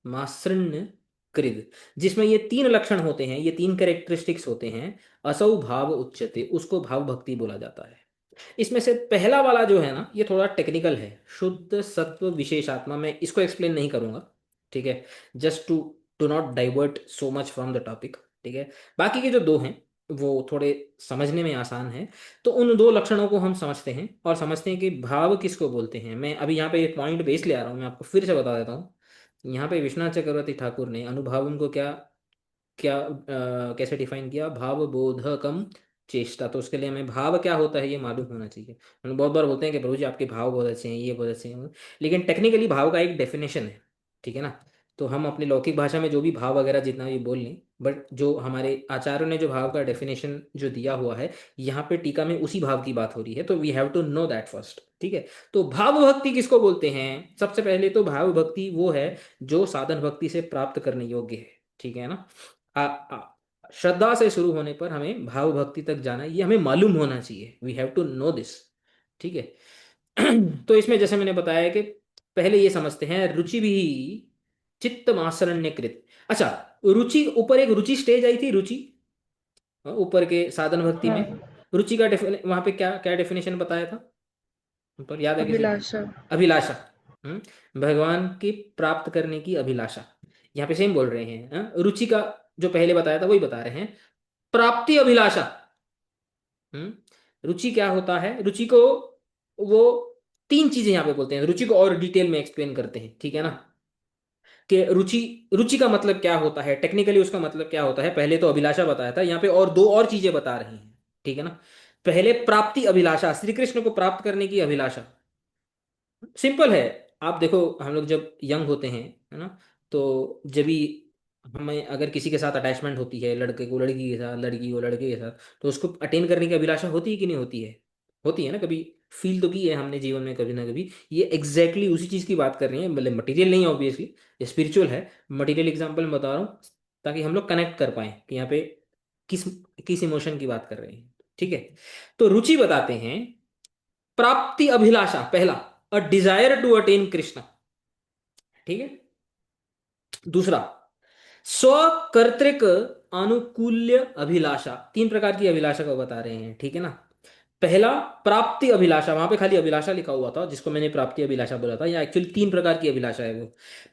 मासृण्य कृद, जिसमें ये तीन लक्षण होते हैं, ये तीन कैरेक्टरिस्टिक्स होते हैं, असौ भाव उच्यते, उसको भाव भक्ति बोला जाता है। इसमें से पहला वाला जो है ना, ये थोड़ा टेक्निकल है, शुद्ध सत्व विशेषात्मा, मैं इसको एक्सप्लेन नहीं करूंगा, ठीक है, just to not divert so much from the topic, ठीक है। बाकी के जो दो हैं वो थोड़े समझने में आसान है, तो उन दो लक्षणों को हम समझते हैं और समझते हैं कि भाव किसको बोलते हैं। मैं अभी यहाँ पे एक पॉइंट बेस ले आ रहा हूँ, मैं आपको फिर से बता देता हूँ। यहाँ पे विश्वनाथ चक्रवर्ती ठाकुर ने अनुभावन को क्या क्या कैसे डिफाइन किया, भाव बोधकम चेष्टा। तो उसके लिए हमें भाव क्या होता है ये मालूम होना चाहिए। हम बहुत बार बोलते हैं कि प्रभु जी आपके भाव बहुत अच्छे हैं, ये बहुत अच्छे हैं, लेकिन टेक्निकली भाव का एक डेफिनेशन है, ठीक है ना। तो हम अपनी लौकिक भाषा में जो भी भाव वगैरह जितना भी बोल लें, बट जो हमारे आचार्यों ने जो भाव का डेफिनेशन जो दिया हुआ है, यहाँ पे टीका में उसी भाव की बात हो रही है, तो we have to know that first. ठीक है, तो भाव भक्ति किसको बोलते हैं? सबसे पहले तो भाव भक्ति वो है जो साधन भक्ति से प्राप्त करने योग्य है। ठीक है ना? श्रद्धा से शुरू होने पर हमें भाव भक्ति तक जाना है, ये हमें मालूम होना चाहिए, we have to know this. ठीक है। तो इसमें जैसे मैंने बताया कि पहले ये समझते हैं रुचि भी चित्त मात्सरण्यकृत। अच्छा, रुचि, ऊपर एक रुचि स्टेज आई थी, रुचि, ऊपर के साधन भक्ति में हाँ, रुचि का वहां पे क्या क्या डेफिनेशन बताया था ऊपर, याद है किसी को? अभिलाषा। अभिलाषा। भगवान की प्राप्त करने की अभिलाषा। यहाँ पे सेम बोल रहे हैं, रुचि का जो पहले बताया था वही बता रहे हैं। प्राप्ति अभिलाषा। रुचि क्या होता है? रुचि को वो तीन चीजें यहाँ पे बोलते हैं, रुचि को और डिटेल में एक्सप्लेन करते हैं। ठीक है ना? कि रुचि, रुचि का मतलब क्या होता है टेक्निकली, उसका मतलब क्या होता है, पहले तो अभिलाषा बताया था, यहाँ पे और दो और चीजें बता रहे हैं। ठीक है ना? पहले प्राप्ति अभिलाषा, श्री कृष्ण को प्राप्त करने की अभिलाषा। सिंपल है। आप देखो, हम लोग जब यंग होते हैं, है ना, तो जब भी हमें अगर किसी के साथ अटैचमेंट होती है, लड़के को लड़की के साथ, लड़की को लड़के के साथ, तो उसको अटेन करने की अभिलाषा होती है कि नहीं होती है? होती है ना? कभी फील तो की है हमने जीवन में कभी ना कभी। ये एग्जैक्टली exactly उसी चीज की बात कर रही है, मतलब मटेरियल नहीं, ऑब्वियसली ये स्पिरिचुअल है। मटेरियल एग्जाम्पल में बता रहा हूँ ताकि हम लोग कनेक्ट कर पाए कि यहाँ पे किस किस इमोशन की बात कर रहे हैं। ठीक है, तो रुचि बताते हैं प्राप्ति अभिलाषा, पहला, a desire to attain Krishna. ठीक है। दूसरा, स्वकर्तृक अनुकूल्य अभिलाषा। तीन प्रकार की अभिलाषा को बता रहे हैं। ठीक है ना? पहला प्राप्ति अभिलाषा, वहां पे खाली अभिलाषा लिखा हुआ था जिसको मैंने प्राप्ति अभिलाषा बोला था, या एक्चुअली तीन प्रकार की अभिलाषा है वो।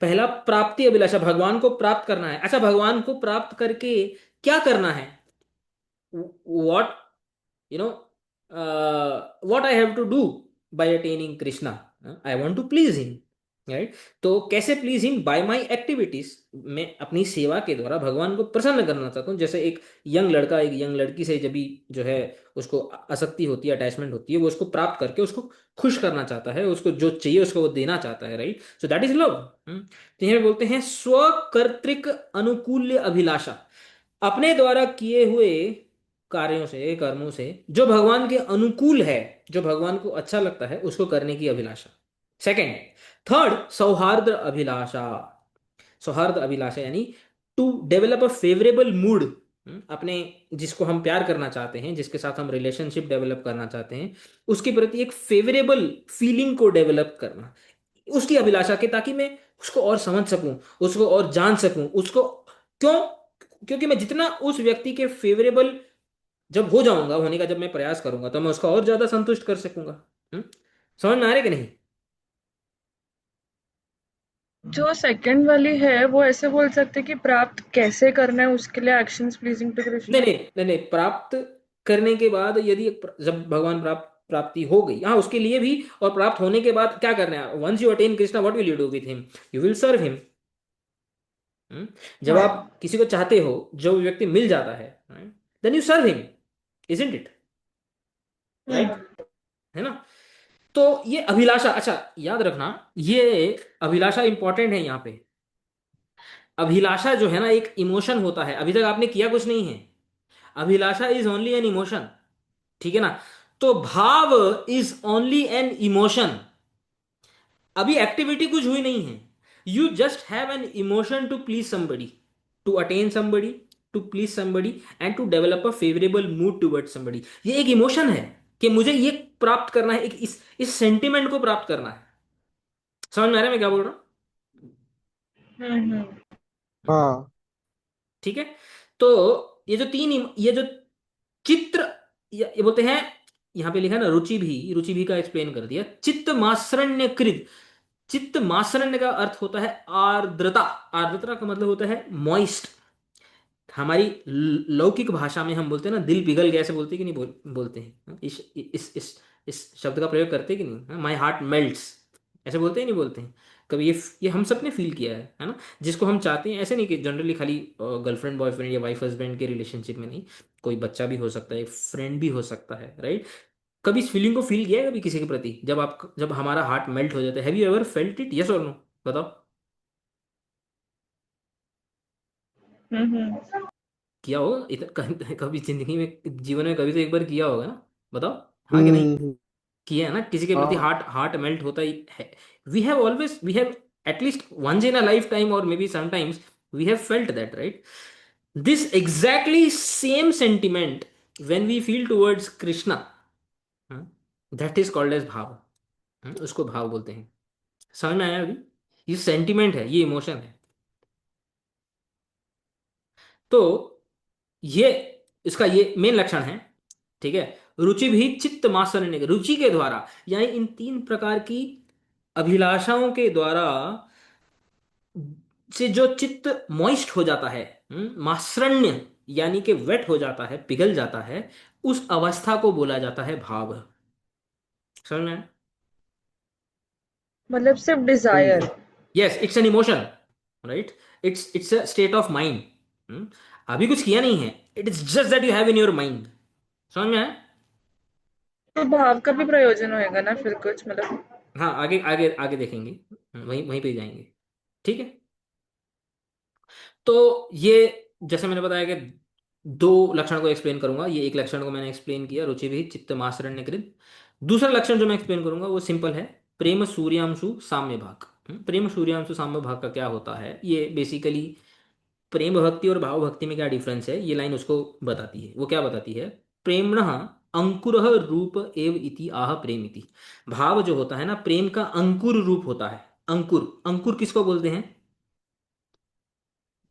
पहला प्राप्ति अभिलाषा, भगवान को प्राप्त करना है। अच्छा, भगवान को प्राप्त करके क्या करना है? What, you know what I have to do by attaining Krishna? I want to please him, right? तो कैसे please him? Bye my activities. मैं अपनी सेवा के द्वारा भगवान को प्रसन्न करना चाहता हूँ। जैसे एक यंग लड़का एक यंग लड़की से जब भी जो है उसको आसक्ति होती है, अटैचमेंट होती है, वो उसको प्राप्त करके उसको खुश करना चाहता है, उसको जो चाहिए उसको वो देना चाहता है, right? So that is love. तो यहाँ बोलते हैं स्वकर्तृक अनुकूल्य अभिलाषा, अपने द्वारा किए हुए कार्यों से, कर्मों से जो भगवान के अनुकूल है, जो भगवान को अच्छा लगता है, उसको करने की अभिलाषा। सेकंड, थर्ड, सौहार्द अभिलाषा। सौहार्द अभिलाषा यानी to develop a favourable mood. अपने, जिसको हम प्यार करना चाहते हैं, जिसके साथ हम रिलेशनशिप डेवलप करना चाहते हैं, उसके प्रति एक फेवरेबल फीलिंग को डेवलप करना, उसकी अभिलाषा के, ताकि मैं उसको और समझ सकूं, उसको और जान सकूं, उसको क्यों, क्योंकि मैं जितना उस व्यक्ति के फेवरेबल जब हो जाऊंगा, होने का जब मैं प्रयास करूंगा, तो मैं उसको और ज्यादा संतुष्ट कर सकूंगा। समझ में आ रहा है कि नहीं? जो सेकंड वाली है वो ऐसे बोल सकते हैं कि प्राप्त कैसे करना है उसके लिए एक्शंस प्लीजिंग टू नहीं कृष्ण। नहीं नहीं नहीं, प्राप्त करने के बाद यदि जब भगवान प्राप्ति हो गई, हाँ, उसके लिए भी, और प्राप्त होने के बाद क्या करना है? Once you attain Krishna, what will you do with him? You will serve him. जब हाँ। आप किसी को चाहते हो, जो व्यक्ति मिल जाता है, then you serve him, isn't it? Right? Hmm. है ना? तो ये अभिलाषा, अच्छा याद रखना, ये अभिलाषा इंपॉर्टेंट है यहाँ पे। अभिलाषा जो है ना, एक इमोशन होता है, अभी तक आपने किया कुछ नहीं है, अभिलाषा इज ओनली एन इमोशन। ठीक है ना? तो भाव इज ओनली एन इमोशन, अभी एक्टिविटी कुछ हुई नहीं है। You just have an emotion to please somebody, to attain somebody, to please somebody, and to develop a favourable mood toward somebody. ये एक इमोशन है कि मुझे ये प्राप्त करना है, एक इस सेंटिमेंट को प्राप्त करना है। समझ में आ रहा है मैं क्या बोल रहा हम्म। हूँ? हाँ। ठीक है। तो ये जो ये जो चित्र, ये बोलते हैं, यहाँ पे लिखा है ना, रुचि भी का एक्सप्लेन कर दिया। चित्त माश्रण्य कृत, चित्त माश्रण्य का अर्थ होता है आर्द्रता। आर्द्रता का मतलब होता है मॉइस्ट। हमारी लौकिक भाषा में हम बोलते हैं ना, दिल पिघल गया, ऐसे बोलते हैं कि नहीं बोलते हैं? इस शब्द का प्रयोग करते हैं कि नहीं? माई हार्ट मेल्ट्स, ऐसे बोलते हैं नहीं बोलते हैं? कभी ये हम सब ने फील किया है ना? जिसको हम चाहते हैं, ऐसे नहीं कि जनरली खाली गर्लफ्रेंड बॉयफ्रेंड या वाइफ हस्बैंड के रिलेशनशिप में नहीं, कोई बच्चा भी हो सकता है, फ्रेंड भी हो सकता है, राइट? कभी इस फीलिंग को फील किया है कभी किसी के प्रति, जब हमारा हार्ट मेल्ट हो जाता है? Have you ever felt it, yes और नो? बताओ। हम्म। किया हो इधर कभी जिंदगी में, जीवन में कभी तो एक बार किया होगा ना, बताओ। हाँ कि नहीं? हम्म। किया है ना, किसी के प्रति हाँ। हार्ट हार्ट मेल्ट होता ही है। We have at least once in a lifetime और maybe sometimes we have felt that, right? This exactly same sentiment when we feel towards Krishna, that is called as bhav. उसको भाव बोलते हैं। समझ में आया अभी? ये सेंटिमेंट है, ये इमोशन है। तो ये इसका ये मेन लक्षण है, ठीक है। रुचि भी चित्त मात्सर्य के, रुचि के द्वारा, यानी इन तीन प्रकार की अभिलाषाओं के द्वारा से जो चित्त मॉइस्ट हो जाता है, मात्सर्य यानी कि वेट हो जाता है, पिघल जाता है, उस अवस्था को बोला जाता है भाव। समझ में आया? मतलब सिर्फ desire. Hmm. Yes, it's an emotion, right? It's a state of mind. अभी कुछ किया नहीं है, it is just that you have in your mind. समझ में आया? तो भाव का भी प्रयोजन होएगा ना फिर कुछ, मतलब। हाँ, आगे आगे आगे देखेंगे। वहीं वहीं पे जाएंगे, ठीक है। तो ये, जैसे मैंने बताया कि दो लक्षण को एक्सप्लेन करूंगा, ये एक लक्षण को मैंने एक्सप्लेन किया, रुचि भी चित्त मात्सर्य कृत। दूसरा लक्षण जो मैं एक्सप्लेन करूंगा वो सिंपल है, प्रेम सूर्यांशु साम्य भाग। प्रेम सूर्यांशु साम्य भाग का क्या होता है, ये बेसिकली प्रेम भक्ति और भाव भक्ति में क्या डिफरेंस है, ये लाइन उसको बताती है। वो क्या बताती है? प्रेमणः अंकुर रूप एव इति आह प्रेम इति। भाव जो होता है ना, प्रेम का अंकुर रूप होता है। अंकुर, अंकुर किसको बोलते हैं?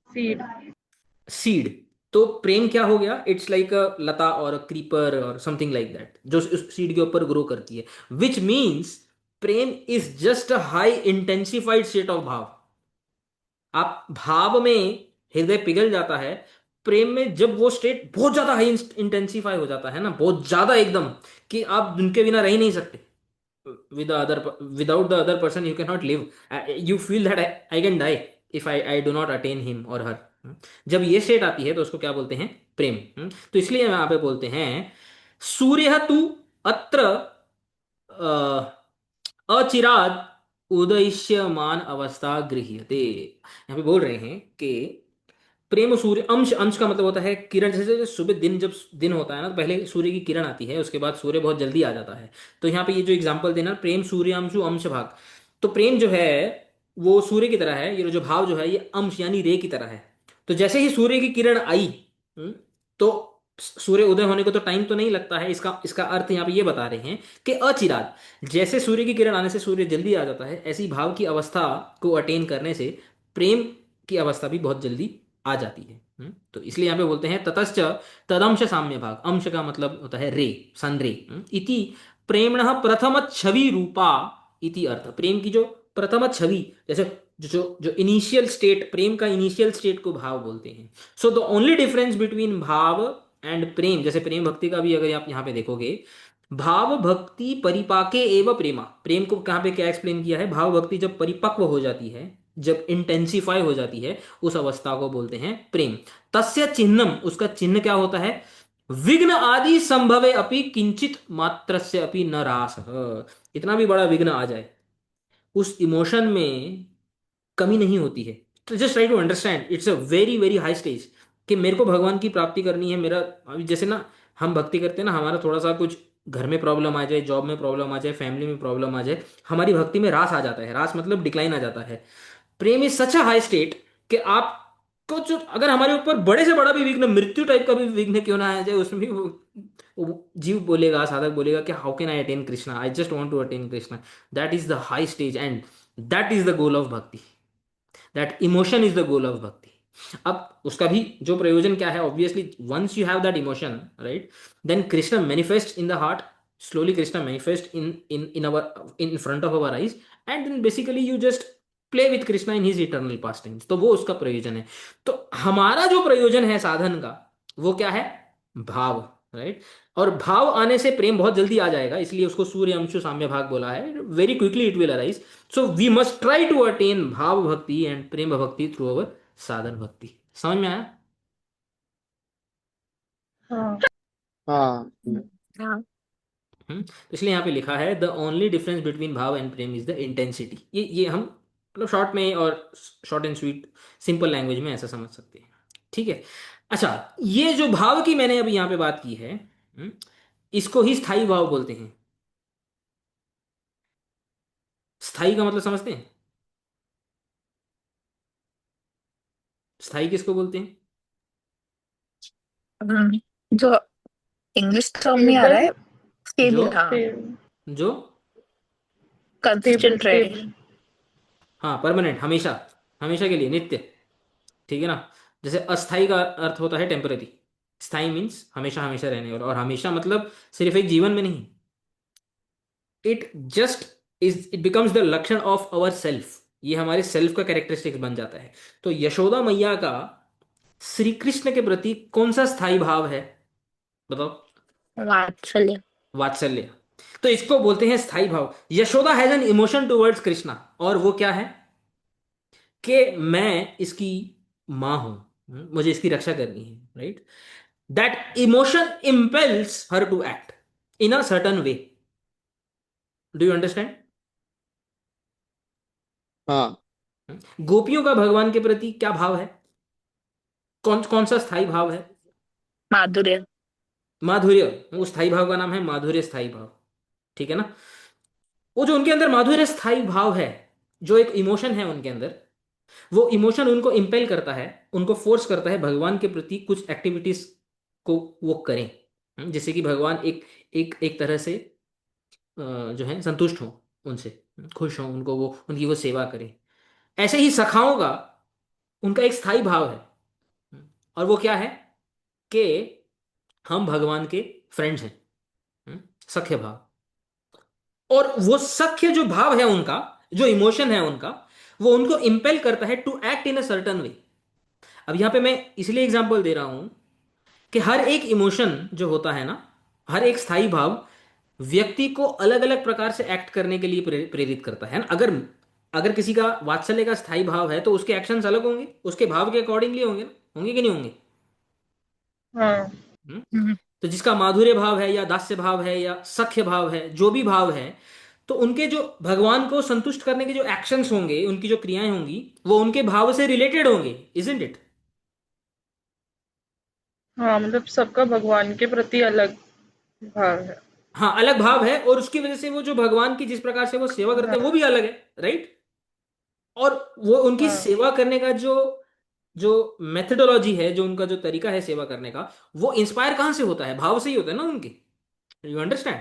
सीड। सीड। तो प्रेम क्या हो गया? इट्स लाइक अ लता और क्रीपर और समथिंग लाइक दैट, जो उस सीड के ऊपर ग्रो करती है। Which means Prem is just a high intensified state of भाव। आप भाव में हृदय पिघल जाता है, प्रेम में जब वो स्टेट बहुत ज्यादा हाई इंटेंसिफाई हो जाता है ना, बहुत ज्यादा एकदम, कि आप उनके बिना रह ही नहीं सकते। Without the other person you cannot live. You feel that I can die if I do not attain him or her. जब ये स्टेट आती है तो उसको क्या बोलते हैं? प्रेम। तो इसलिए यहाँ पे बोलते हैं सूर्य तु अत्र अचिराद उदयिष्यमान अवस्था गृह्यते। यहाँ पे बोल रहे हैं कि प्रेम सूर्य, अंश, अंश का मतलब होता है किरण। जैसे जैसे सुबह दिन, जब दिन होता है ना, तो पहले सूर्य की किरण आती है, उसके बाद सूर्य बहुत जल्दी आ जाता है। तो यहाँ पे ये जो एग्जांपल देना, प्रेम सूर्यांशु अंश भाग, तो प्रेम जो है वो सूर्य की तरह है, ये जो भाव जो है ये अंश यानी रे की तरह है। तो जैसे ही सूर्य की किरण आई, तो सूर्य उदय होने को तो टाइम तो नहीं लगता है, इसका इसका अर्थ यहाँ पे ये बता रहे हैं कि अचिराद, जैसे सूर्य की किरण आने से सूर्य जल्दी आ जाता है, ऐसी भाव की अवस्था को अटेन करने से प्रेम की अवस्था भी बहुत जल्दी आ जाती है। तो इसलिए यहाँ पे बोलते हैं ततश्च तदंश साम्य भाग। अंश का मतलब होता है रे, सन रे। इति प्रेमणः प्रथम छवि रूपा इति अर्थ। प्रेम की जो प्रथम छवि, जैसे जो जो जो इनिशियल स्टेट, प्रेम का इनिशियल स्टेट को भाव बोलते हैं। So the only difference between भाव एंड प्रेम, जैसे प्रेम भक्ति का भी अगर आप यहाँ पे देखोगे, भाव भक्ति परिपाके एवं प्रेमा, प्रेम को कहाँ पे क्या एक्सप्लेन किया है? भाव भक्ति जब परिपक्व हो जाती है, जब इंटेंसिफाई हो जाती है, उस अवस्था को बोलते हैं प्रेम। तस्य चिन्हम, उसका चिन्ह क्या होता है? विघ्न आदि संभवे अपि किंचित मात्रस्य अपि न रास। इतना भी बड़ा विघ्न आ जाए, उस इमोशन में कमी नहीं होती है। तो just try to understand, it's a very very high stage कि मेरे को भगवान की प्राप्ति करनी है। मेरा अभी जैसे ना, हम भक्ति करते हैं ना, हमारा थोड़ा सा कुछ घर में प्रॉब्लम आ जाए, जॉब में प्रॉब्लम आ जाए, फैमिली में प्रॉब्लम आ जाए, हमारी भक्ति में रास आ जाता है। रास मतलब डिक्लाइन आ जाता है। Prem is such a high state कि आपको जो, अगर हमारे ऊपर बड़े से बड़ा भी विघ्न, मृत्यु टाइप का भी विघ्न क्यों ना आ जाए, उसमें भी वो जीव बोलेगा, साधक बोलेगा कि how can I attain Krishna, I just want to attain Krishna. That is the high stage and that is the goal of bhakti. That emotion is the goal of bhakti. अब उसका भी जो प्रयोजन क्या है, obviously once you have that emotion, right, then Krishna manifest in the heart. Slowly Krishna manifest in our, in front of our eyes, and then basically you just play with Krishna in his eternal past times. तो वो उसका प्रयोजन है। तो हमारा जो प्रयोजन है साधन का, वो क्या है? भाव, राइट। और भाव आने से प्रेम बहुत जल्दी आ जाएगा, इसलिए उसको सूर्य अंशु साम्य भाग बोला है। Very quickly it will arise. So we must try to attain भाव भक्ति एंड प्रेम भक्ति थ्रू अवर साधन भक्ति। समझ में आया? हाँ। हाँ। हाँ। तो इसलिए यहाँ पे लिखा है द ओनली डिफरेंस बिटवीन भाव and Prem is the intensity. ये हम मतलब शॉर्ट में और short and sweet simple language में ऐसा समझ सकते हैं। ठीक है। अच्छा, ये जो भाव की मैंने अभी यहाँ पे बात की है, इसको ही स्थाई भाव बोलते हैं। स्थाई का मतलब समझते हैं? स्थाई किसको बोलते हैं? जो इंग्लिश टर्म में आ रहा स्टेबल। है, जो स्टेबल, हाँ, जो स्टेबल कंसिस्टेंट रहे। स्टेबल। हाँ, परमानेंट, हमेशा, हमेशा के लिए, नित्य। ठीक है ना? जैसे अस्थाई का अर्थ होता है टेम्पररी। स्थाई मीन्स हमेशा हमेशा रहने वाला, और हमेशा मतलब सिर्फ एक जीवन में नहीं, it just it becomes the लक्षण ऑफ अवर सेल्फ। ये हमारे सेल्फ का कैरेक्टरिस्टिक्स बन जाता है। तो यशोदा मैया का श्री कृष्ण के प्रति कौन सा स्थाई भाव है? बताओ। वात्सल्य। वात्सल्य। तो इसको बोलते हैं स्थाई भाव। Yashoda has an emotion towards Krishna, और वो क्या है? कि मैं इसकी मां हूं, मुझे इसकी रक्षा करनी है, right? That emotion impels her to act in a certain way. Do you understand? हाँ। गोपियों का भगवान के प्रति क्या भाव है? कौन कौन सा स्थाई भाव है? माधुर्य। माधुर्य। उस स्थाई भाव का नाम है माधुर्य स्थाई भाव। ठीक है ना? वो जो उनके अंदर माधुर्य स्थाई भाव है, जो एक इमोशन है उनके अंदर, वो इमोशन उनको इंपेल करता है, उनको फोर्स करता है भगवान के प्रति कुछ एक्टिविटीज को वो करें, जिससे कि भगवान एक एक एक तरह से जो है संतुष्ट हो उनसे, खुश हो, उनको वो उनकी वो सेवा करें। ऐसे ही सखाओं का, उनका एक स्थाई भाव है, और वो क्या है? कि हम भगवान के फ्रेंड्स हैं, सख्य भाव। और वो सख्य जो भाव है उनका, जो इमोशन है उनका, वो उनको इंपेल करता है to act in a certain way. अब यहां पे मैं इसलिए एग्जांपल दे रहा हूं कि हर एक इमोशन जो होता है ना, हर एक स्थायी भाव व्यक्ति को अलग अलग प्रकार से एक्ट करने के लिए प्रेरित करता है ना। अगर अगर किसी का वात्सल्य का स्थायी भाव है तो उसके एक्शंस अलग होंगे, उसके भाव के अकॉर्डिंगली होंगे ना, होंगे कि नहीं होंगे? हाँ। हम्म? हम्म, तो जिसका माधुर्य भाव है या दास्य भाव है या सख्य भाव है, जो भी भाव है, तो उनके जो भगवान को संतुष्ट करने के जो एक्शंस होंगे, उनकी जो क्रियाएं होंगी, वो उनके भाव से रिलेटेड होंगे, इजंट इट? हाँ, मतलब सबका भगवान के प्रति अलग भाव है। हाँ, अलग भाव है, और उसकी वजह से वो जो भगवान की जिस प्रकार से वो सेवा करते हैं वो हाँ। भी अलग है, राइट? और वो उनकी हाँ। सेवा करने का जो जो मेथडोलॉजी है, जो उनका जो तरीका है सेवा करने का, वो इंस्पायर कहाँ से होता है? भाव से ही होता है ना उनके। You understand?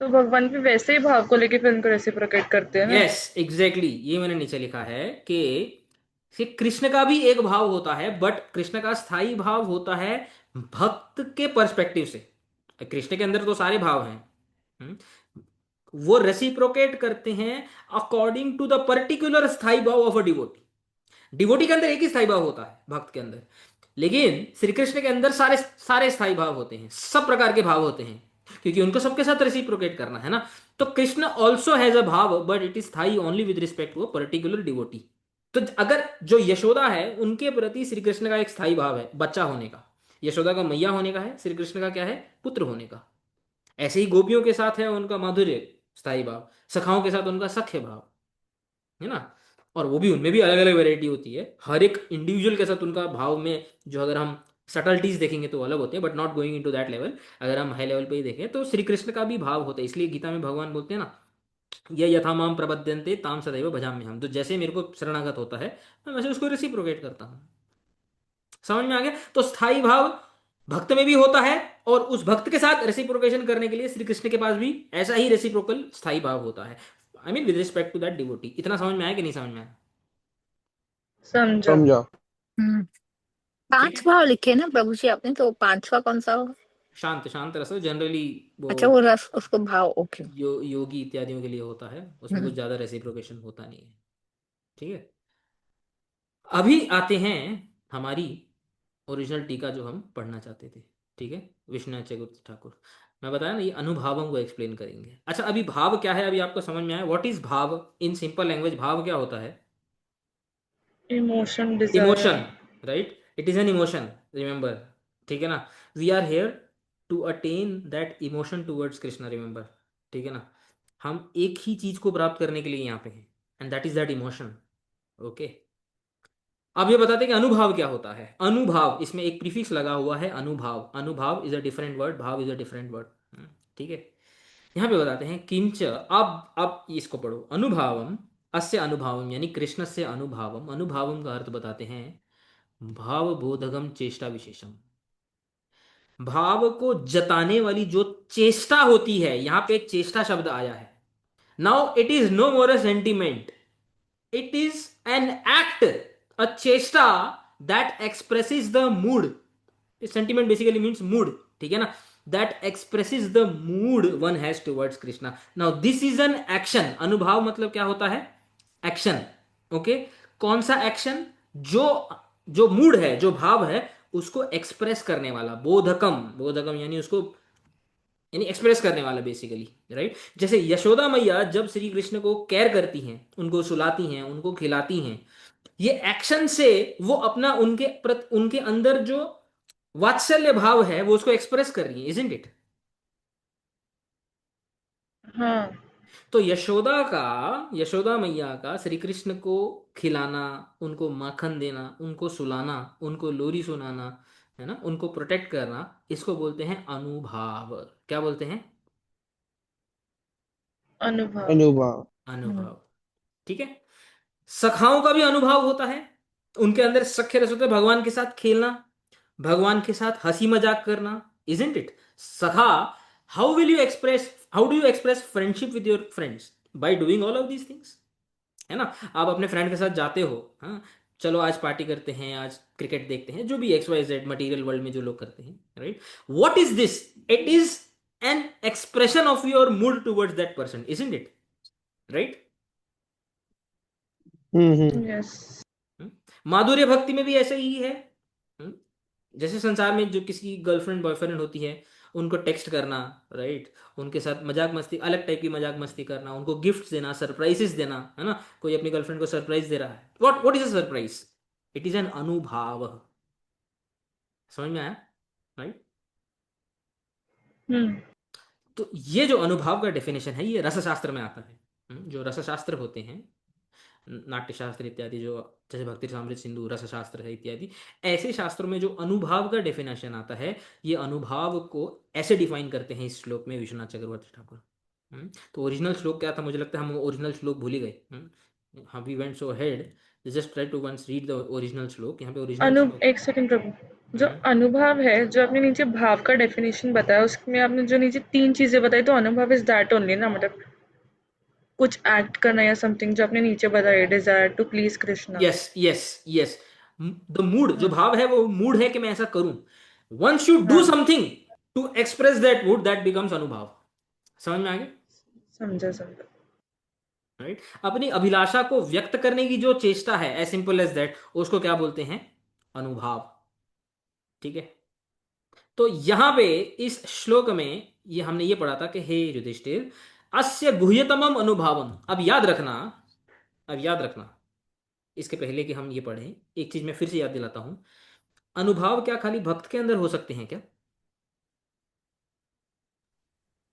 तो भगवान भी वैसे ही भाव को लेके फिर उनको रेसिप्रोकेट करते हैं ना। यस, एग्जैक्टली, ये मैंने नीचे लिखा है कि कृष्ण का भी एक भाव होता है, बट कृष्ण का स्थायी भाव होता है भक्त के पर्सपेक्टिव से। कृष्ण के अंदर तो सारे भाव हैं, हम्म, वो रेसिप्रोकेट करते हैं अकॉर्डिंग टू द पर्टिकुलर स्थाई भाव ऑफ अ डिवोटी। डिवोटी के अंदर एक ही स्थाई भाव होता है, भक्त के अंदर। लेकिन श्री कृष्ण के अंदर सारे सारे स्थाई भाव होते हैं, सब प्रकार के भाव होते हैं, क्योंकि उनको सबके साथ रेसिप्रोकेट करना है ना। तो कृष्ण ऑल्सो हैज अ भाव, बट इट इज स्थाई only with respect to a particular devotee. तो अगर जो यशोदा है, उनके प्रति श्री कृष्ण का एक स्थाई भाव है बच्चा होने का, यशोदा का मैया होने का है, श्री कृष्ण का क्या है? पुत्र होने का। ऐसे ही गोपियों के साथ है उनका माधुर्य स्थाई भाव, सखाओं के साथ उनका सख्य भाव, है ना? और वो भी, उनमें भी अलग अलग वैरायटी होती है, हर एक इंडिविजुअल के साथ उनका भाव में जो, अगर हम सटल्टीज देखेंगे तो अलग होते हैं, but not going into that level. अगर हम हाई लेवल पे ही देखें तो श्री कृष्ण का भी भाव होता है। इसलिए गीता में भगवान बोलते हैं ना, ये यथा माम प्रपद्यन्ते ताम सदैव भजाम्य हम, तो जैसे मेरे को शरणागत होता है मैं वैसे उसको रिसिप्रोकेट करता हूँ। समझ में आ गया? तो स्थाई भाव भक्त में भी होता है, और उस भक्त के साथ रेसिप्रोकेशन करने के लिए श्री कृष्ण के पास भी ऐसा ही रेसिप्रोकल स्थाई भाव होता है, I mean with respect to that devotee. इतना समझ में आया कि नहीं समझ में आया? समझा। समझा। हम्म। ठीक पांच है। भाव लिखे ना प्रभु जी आपने, तो पांचवा कौन सा होगा? शांत शांत रस जनरली वो अच्छा, वो रस, उसको भाव, ओके। योगी इत्यादियों के लिए होता है, उसमें कुछ हम्म। ज्यादा रेसिप्रोकेशन होता नहीं है। ठीक है। अभी आते हैं हमारी ओरिजिनल टीका जो हम पढ़ना चाहते थे। ठीक है, विश्वनाथ चतुर्थ ठाकुर। मैं बताया ना, ये अनुभावों को एक्सप्लेन करेंगे। अच्छा, अभी भाव क्या है अभी आपको समझ में आया? व्हाट इज भाव इन सिंपल लैंग्वेज? भाव क्या होता है? Emotion, emotion, desire. Right? It is an emotion, remember. ठीक है ना? We are here to attain that emotion towards Krishna, remember. ठीक है ना? हम एक ही चीज को प्राप्त करने के लिए यहाँ पे हैं, and that is that emotion. Okay. अब ये बताते हैं कि अनुभाव क्या होता है। अनुभाव, इसमें एक प्रीफिक्स लगा हुआ है, अनुभाव। अनुभाव इज अ डिफरेंट वर्ड, भाव इज अ डिफरेंट वर्ड। ठीक है। यहाँ पे बताते हैं किंच, अब इसको पढ़ो। अनुभावम अस्य अनुभावम, यानी कृष्ण से अनुभावम। अनुभावम का अर्थ बताते हैं भावबोधकम चेष्टा विशेषम। भाव को जताने वाली जो चेष्टा होती है, यहां पे चेष्टा शब्द आया है। Now it is no more a sentiment, it is an act, a चेष्टा that expresses the mood. Sentiment basically means mood, ठीक है ना। That expresses the mood one has towards Krishna. Now this is an action. अनुभाव मतलब क्या होता है? Action. Okay. कौन सा एक्शन? जो जो मूड है, जो भाव है, उसको एक्सप्रेस करने वाला। बोधकम, बोधकम यानी उसको, यानी एक्सप्रेस करने वाला बेसिकली, राइट। जैसे यशोदा मैया जब श्री कृष्ण को केयर करती हैं, उनको सुलाती हैं, उनको खिलाती हैं, ये एक्शन से वो अपना उनके अंदर जो वात्सल्य भाव है वो उसको एक्सप्रेस कर रही है, इजंट इट? हाँ। तो यशोदा मैया का श्री कृष्ण को खिलाना, उनको माखन देना, उनको सुलाना, उनको लोरी सुनाना, है ना, उनको प्रोटेक्ट करना, इसको बोलते हैं अनुभाव। क्या बोलते हैं? अनुभव। अनुभव। हम्म। अनुभाव। ठीक है। सखाओं का भी अनुभव होता है, उनके अंदर सख्य रस होता है। भगवान के साथ खेलना, भगवान के साथ हंसी मजाक करना, इजंट इट? सखा, how do you express friendship with your friends? By doing all of these things, है ना। आप अपने फ्रेंड के साथ जाते हो, हाँ, चलो आज पार्टी करते हैं, आज क्रिकेट देखते हैं, जो भी X Y Z material world में जो लोग करते हैं, right. What is this? It is an expression of your mood towards that person, isn't it? Right. Hmm. Yes. माधुर्य भक्ति में भी ऐसे ही है। हम्म, जैसे संसार में जो किसी गर्लफ्रेंड बॉयफ्रेंड होती है, उनको टेक्स्ट करना, राइट, उनके साथ मजाक मस्ती, अलग टाइप की मजाक मस्ती करना, उनको गिफ्ट देना, सरप्राइजेस देना, है ना। कोई अपनी गर्लफ्रेंड को सरप्राइज दे रहा है, what is a surprise? It is N अनुभाव। समझ में आया? राइट। हम्म। तो ये जो अनुभाव का डेफिनेशन है, ये रसशास्त्र में आता है। जो रसशास्त्र होते हैं, नाट्यशास्त्र इत्यादि, जो जैसे भक्ति रामृत सिंधु रसशास्त्र है इत्यादि, ऐसे शास्त्रों में जो अनुभाव का डेफिनेशन आता है, ये अनुभाव को ऐसे डिफाइन करते हैं इस श्लोक में विश्वनाथ चक्रवर्ती ठाकुर। तो ओरिजिनल श्लोक क्या था? मुझे लगता है हम ओरिजिनल श्लोक भूल ही गए। हाँ, we went so head, just try to once read the original श्लोक। यहाँ पे ओरिजिनल श्लोक। एक सेकंड प्रभु, जो हम्म, अनुभव है, जो आपने नीचे भाव का डेफिनेशन बताया, उसमें आपने जो नीचे 3 चीजें बताई, तो अनुभव इज दैट ओनली ना, मतलब कुछ एक्ट करना या समथिंग, जो आपने नीचे बताया, desire to please Krishna. Yes yes yes. The mood, जो हाँ। भाव है वो मूड है कि मैं ऐसा करूं। वंस यू डू हाँ, something to express that mood, that becomes अनुभाव। समझ में आ गया? समझा समझा। राइट। अपनी अभिलाषा को व्यक्त करने की जो चेष्टा है, एज सिंपल एज दैट, उसको क्या बोलते हैं? अनुभाव। ठीक है। तो यहां पे इस श्लोक में ये हमने ये पढ़ा था कि हे युधिष्ठिर, अस्य गुह्यतमम अनुभावम। अब याद रखना, इसके पहले कि हम ये पढ़ें, एक चीज मैं फिर से याद दिलाता हूं। अनुभाव क्या खाली भक्त के अंदर हो सकते हैं क्या?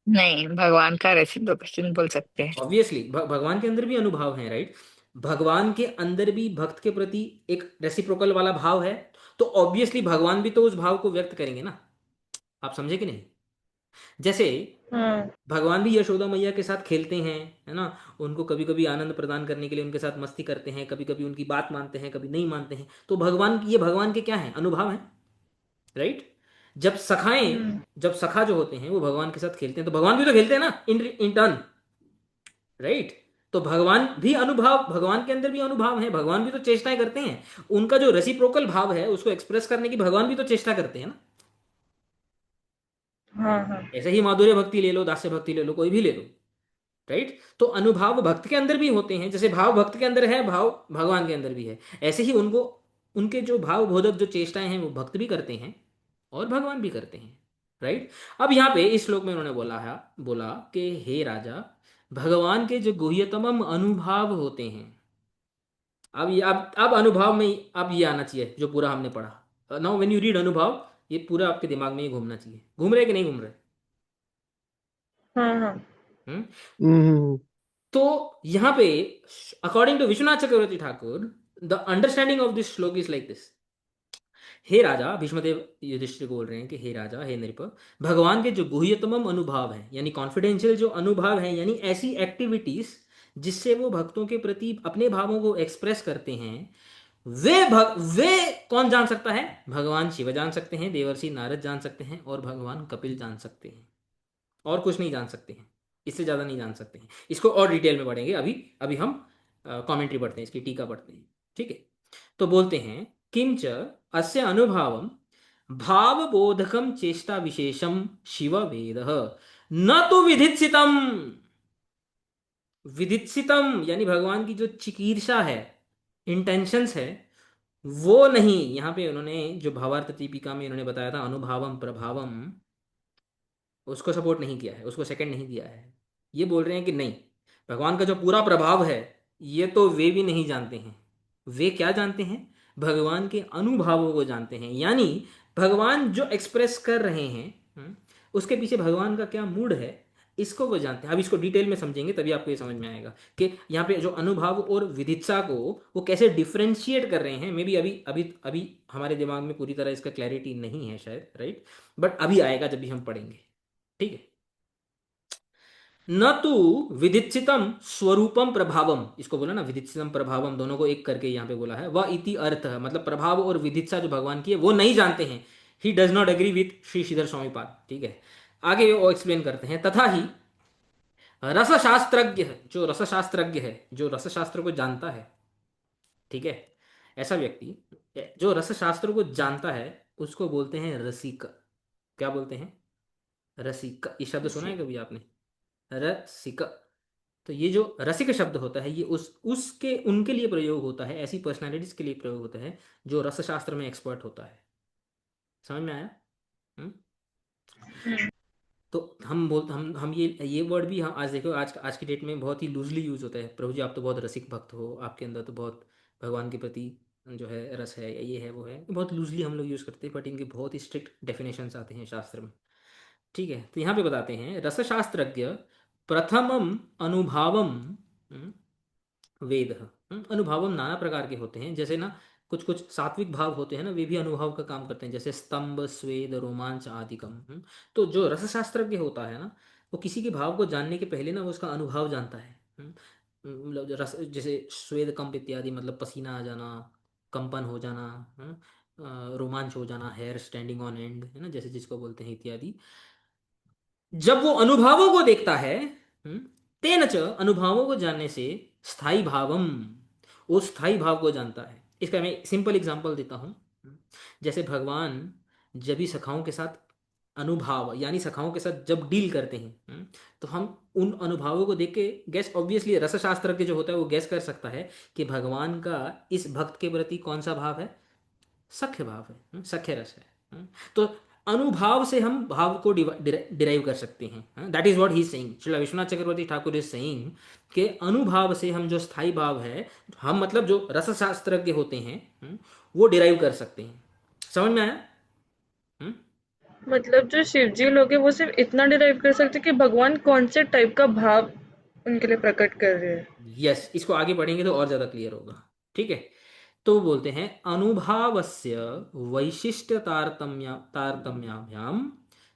नहीं, भगवान का रेसिप्रोकेशन बोल सकते हैं। ऑब्वियसली भगवान के अंदर भी अनुभाव है, राइट। भगवान के अंदर भी भक्त के प्रति एक रेसिप्रोकल वाला भाव है। तो ऑब्वियसली भगवान भी तो उस भाव को व्यक्त करेंगे ना। आप समझे कि नहीं? जैसे हाँ। भगवान भी यशोदा मैया के साथ खेलते हैं, है ना, उनको कभी कभी आनंद प्रदान करने के लिए उनके साथ मस्ती करते हैं, कभी कभी उनकी बात मानते हैं, कभी नहीं मानते हैं। तो भगवान के क्या है? अनुभाव है, राइट। जब सखाएं हम्म। जब सखा जो होते हैं वो भगवान के साथ खेलते हैं, तो भगवान भी तो खेलते हैं ना, इन टर्न, राइट। तो भगवान के अंदर भी अनुभाव है, भगवान भी तो चेष्टाएं करते हैं। उनका जो रेसिप्रोकल भाव है उसको एक्सप्रेस करने की भगवान भी तो चेष्टा करते हैं ना। हाँ हाँ। ऐसे ही माधुर्य भक्ति ले लो, दास्य भक्ति ले लो, कोई भी ले लो, राइट। तो अनुभाव भक्त के अंदर भी होते हैं, जैसे भाव भक्त के अंदर है, भाव भगवान के अंदर भी है। ऐसे ही उनको, उनके जो भाव बोधक जो चेष्टाएं हैं वो भक्त भी करते हैं और भगवान भी करते हैं, राइट। अब यहाँ पे इस श्लोक में उन्होंने बोला कि हे राजा, भगवान के जो गुह्यतम अनुभाव होते हैं। अब अनुभव में अब ये आना चाहिए जो पूरा हमने पढ़ा। नाउ व्हेन यू रीड अनुभव, ये पूरा आपके दिमाग में ही घूमना चाहिए। घूम रहे कि नहीं घूम रहे? हाँ। हाँ। हम्म। हम्म। तो यहाँ पे according to Vishwanath Chakravarti Thakur, the understanding of this श्लोक इज लाइक दिस। हे राजा, भीष्मदेव युधिष्ठिर को बोल रहे हैं कि हे राजा, हे नृप, भगवान के जो गुह्यतम अनुभव है, यानी कॉन्फिडेंशियल जो अनुभव है, यानी ऐसी एक्टिविटीज जिससे वो भक्तों के प्रति अपने भावों को एक्सप्रेस करते हैं, वे कौन जान सकता है? भगवान शिव जान सकते हैं, देवर्षि नारद जान सकते हैं, और भगवान कपिल जान सकते हैं। और कुछ नहीं जान सकते हैं, इससे ज़्यादा नहीं जान सकते हैं। इसको और डिटेल में पढ़ेंगे। अभी अभी हम कमेंट्री पढ़ते हैं, इसकी टीका पढ़ते हैं। ठीक है, तो बोलते हैं किंच अस्य अनुभावम भावबोधकम चेष्टा विशेषम शिव वेद न तो विधित्सितम। विधित्सितम यानी भगवान की जो चिकीर्षा है, इंटेंशंस है, वो नहीं। यहाँ पे उन्होंने जो भावार्थ दीपिका में इन्होंने बताया था अनुभावम प्रभावम, उसको सपोर्ट नहीं किया है, उसको सेकंड नहीं दिया है। ये बोल रहे हैं कि नहीं, भगवान का जो पूरा प्रभाव है ये तो वे भी नहीं जानते हैं। वे क्या जानते हैं? भगवान के अनुभावों को जानते हैं, यानी भगवान जो एक्सप्रेस कर रहे हैं, उसके पीछे भगवान का क्या मूड है, इसको वो जानते हैं। अब इसको डिटेल में समझेंगे तभी आपको ये समझ में आएगा कि यहाँ पे जो अनुभाव और विदित्सा को वो कैसे डिफरेंशिएट कर रहे हैं। मे बी अभी अभी अभी हमारे दिमाग में पूरी तरह इसका क्लैरिटी नहीं है शायद, राइट, बट अभी आएगा जब भी हम पढ़ेंगे। ठीक है, न तो विदित्सितम स्वरूपम प्रभावम, इसको बोला ना विदित्सितम प्रभावम, दोनों को एक करके यहाँ पे बोला है। वह इति अर्थ, मतलब प्रभाव और विदित्सा जो भगवान की है वो नहीं जानते हैं। He does not agree with Shri Sridhar Swamipad. ठीक है, आगे वो एक्सप्लेन करते हैं। तथा ही रसशास्त्रज्ञ, जो रसशास्त्रज्ञ है, जो रसशास्त्र को जानता है, ठीक है, ऐसा व्यक्ति जो रसशास्त्र को जानता है उसको बोलते हैं रसिक। क्या बोलते हैं? रसिक। ये शब्द सुना है कभी आपने? रसिक। तो ये जो रसिक शब्द होता है ये उसके उनके लिए प्रयोग होता है, ऐसी पर्सनालिटीज के लिए प्रयोग होता है जो रसशास्त्र में एक्सपर्ट होता है। समझ में आया? हम्म? तो हम ये वर्ड भी हम आज देखो, आज की डेट में बहुत ही लूजली यूज होता है। प्रभु जी आप तो बहुत रसिक भक्त हो, आपके अंदर तो बहुत भगवान के प्रति जो है रस है, या ये है वो है, बहुत लूजली हम लोग यूज करते हैं, बट इनके बहुत ही स्ट्रिक्ट डेफिनेशंस आते हैं शास्त्र में। ठीक है, तो यहाँ पे बताते हैं रसशास्त्रज्ञ प्रथमम अनुभावम वेद। अनुभावम नाना प्रकार के होते हैं, जैसे ना कुछ कुछ सात्विक भाव होते हैं ना, वे भी अनुभव का काम करते हैं, जैसे स्तंभ स्वेद रोमांच आदिकम। तो जो रसशास्त्रज्ञ होता है ना, वो किसी के भाव को जानने के पहले ना वो उसका अनुभव जानता है। मतलब जो रस, जैसे स्वेद कंप इत्यादि, मतलब पसीना आ जाना, कंपन हो जाना, रोमांच हो जाना, हेयर स्टैंडिंग ऑन एंड, है ना, जैसे जिसको बोलते हैं इत्यादि। जब वो अनुभवों को देखता है, तेन च, अनुभवों को जानने से स्थाई भावम, वो स्थाई भाव को जानता है। इसका मैं सिंपल एग्जांपल देता हूँ। जैसे भगवान जब भी सखाओं के साथ अनुभाव, यानी सखाओं के साथ जब डील करते हैं, तो हम उन अनुभवों को देख के गैस, ऑब्वियसली रसशास्त्र के जो होता है वो गैस कर सकता है कि भगवान का इस भक्त के प्रति कौन सा भाव है। सख्य भाव है, सख्य रस है। तो अनुभाव से हम भाव को डिराइव कर सकते हैं। That is what he is saying, Shri Vishwanath Chakravarti Thakur is saying कि अनुभव से हम जो स्थायी भाव है, हम मतलब जो रसशास्त्रज्ञ होते हैं, वो डिराइव कर सकते हैं। समझ में आया? हम्म? मतलब जो शिवजी लोग हैं वो सिर्फ इतना डिराइव कर सकते हैं कि भगवान कौन से टाइप का भाव उनके लिए प्रकट कर रहे हैं। यस, इसको आगे पढ़ेंगे तो और ज्यादा क्लियर होगा। ठीक है, तो बोलते हैं अनुभावस्य वैशिष्ट्य तारतम्य तारतम्याभ्याम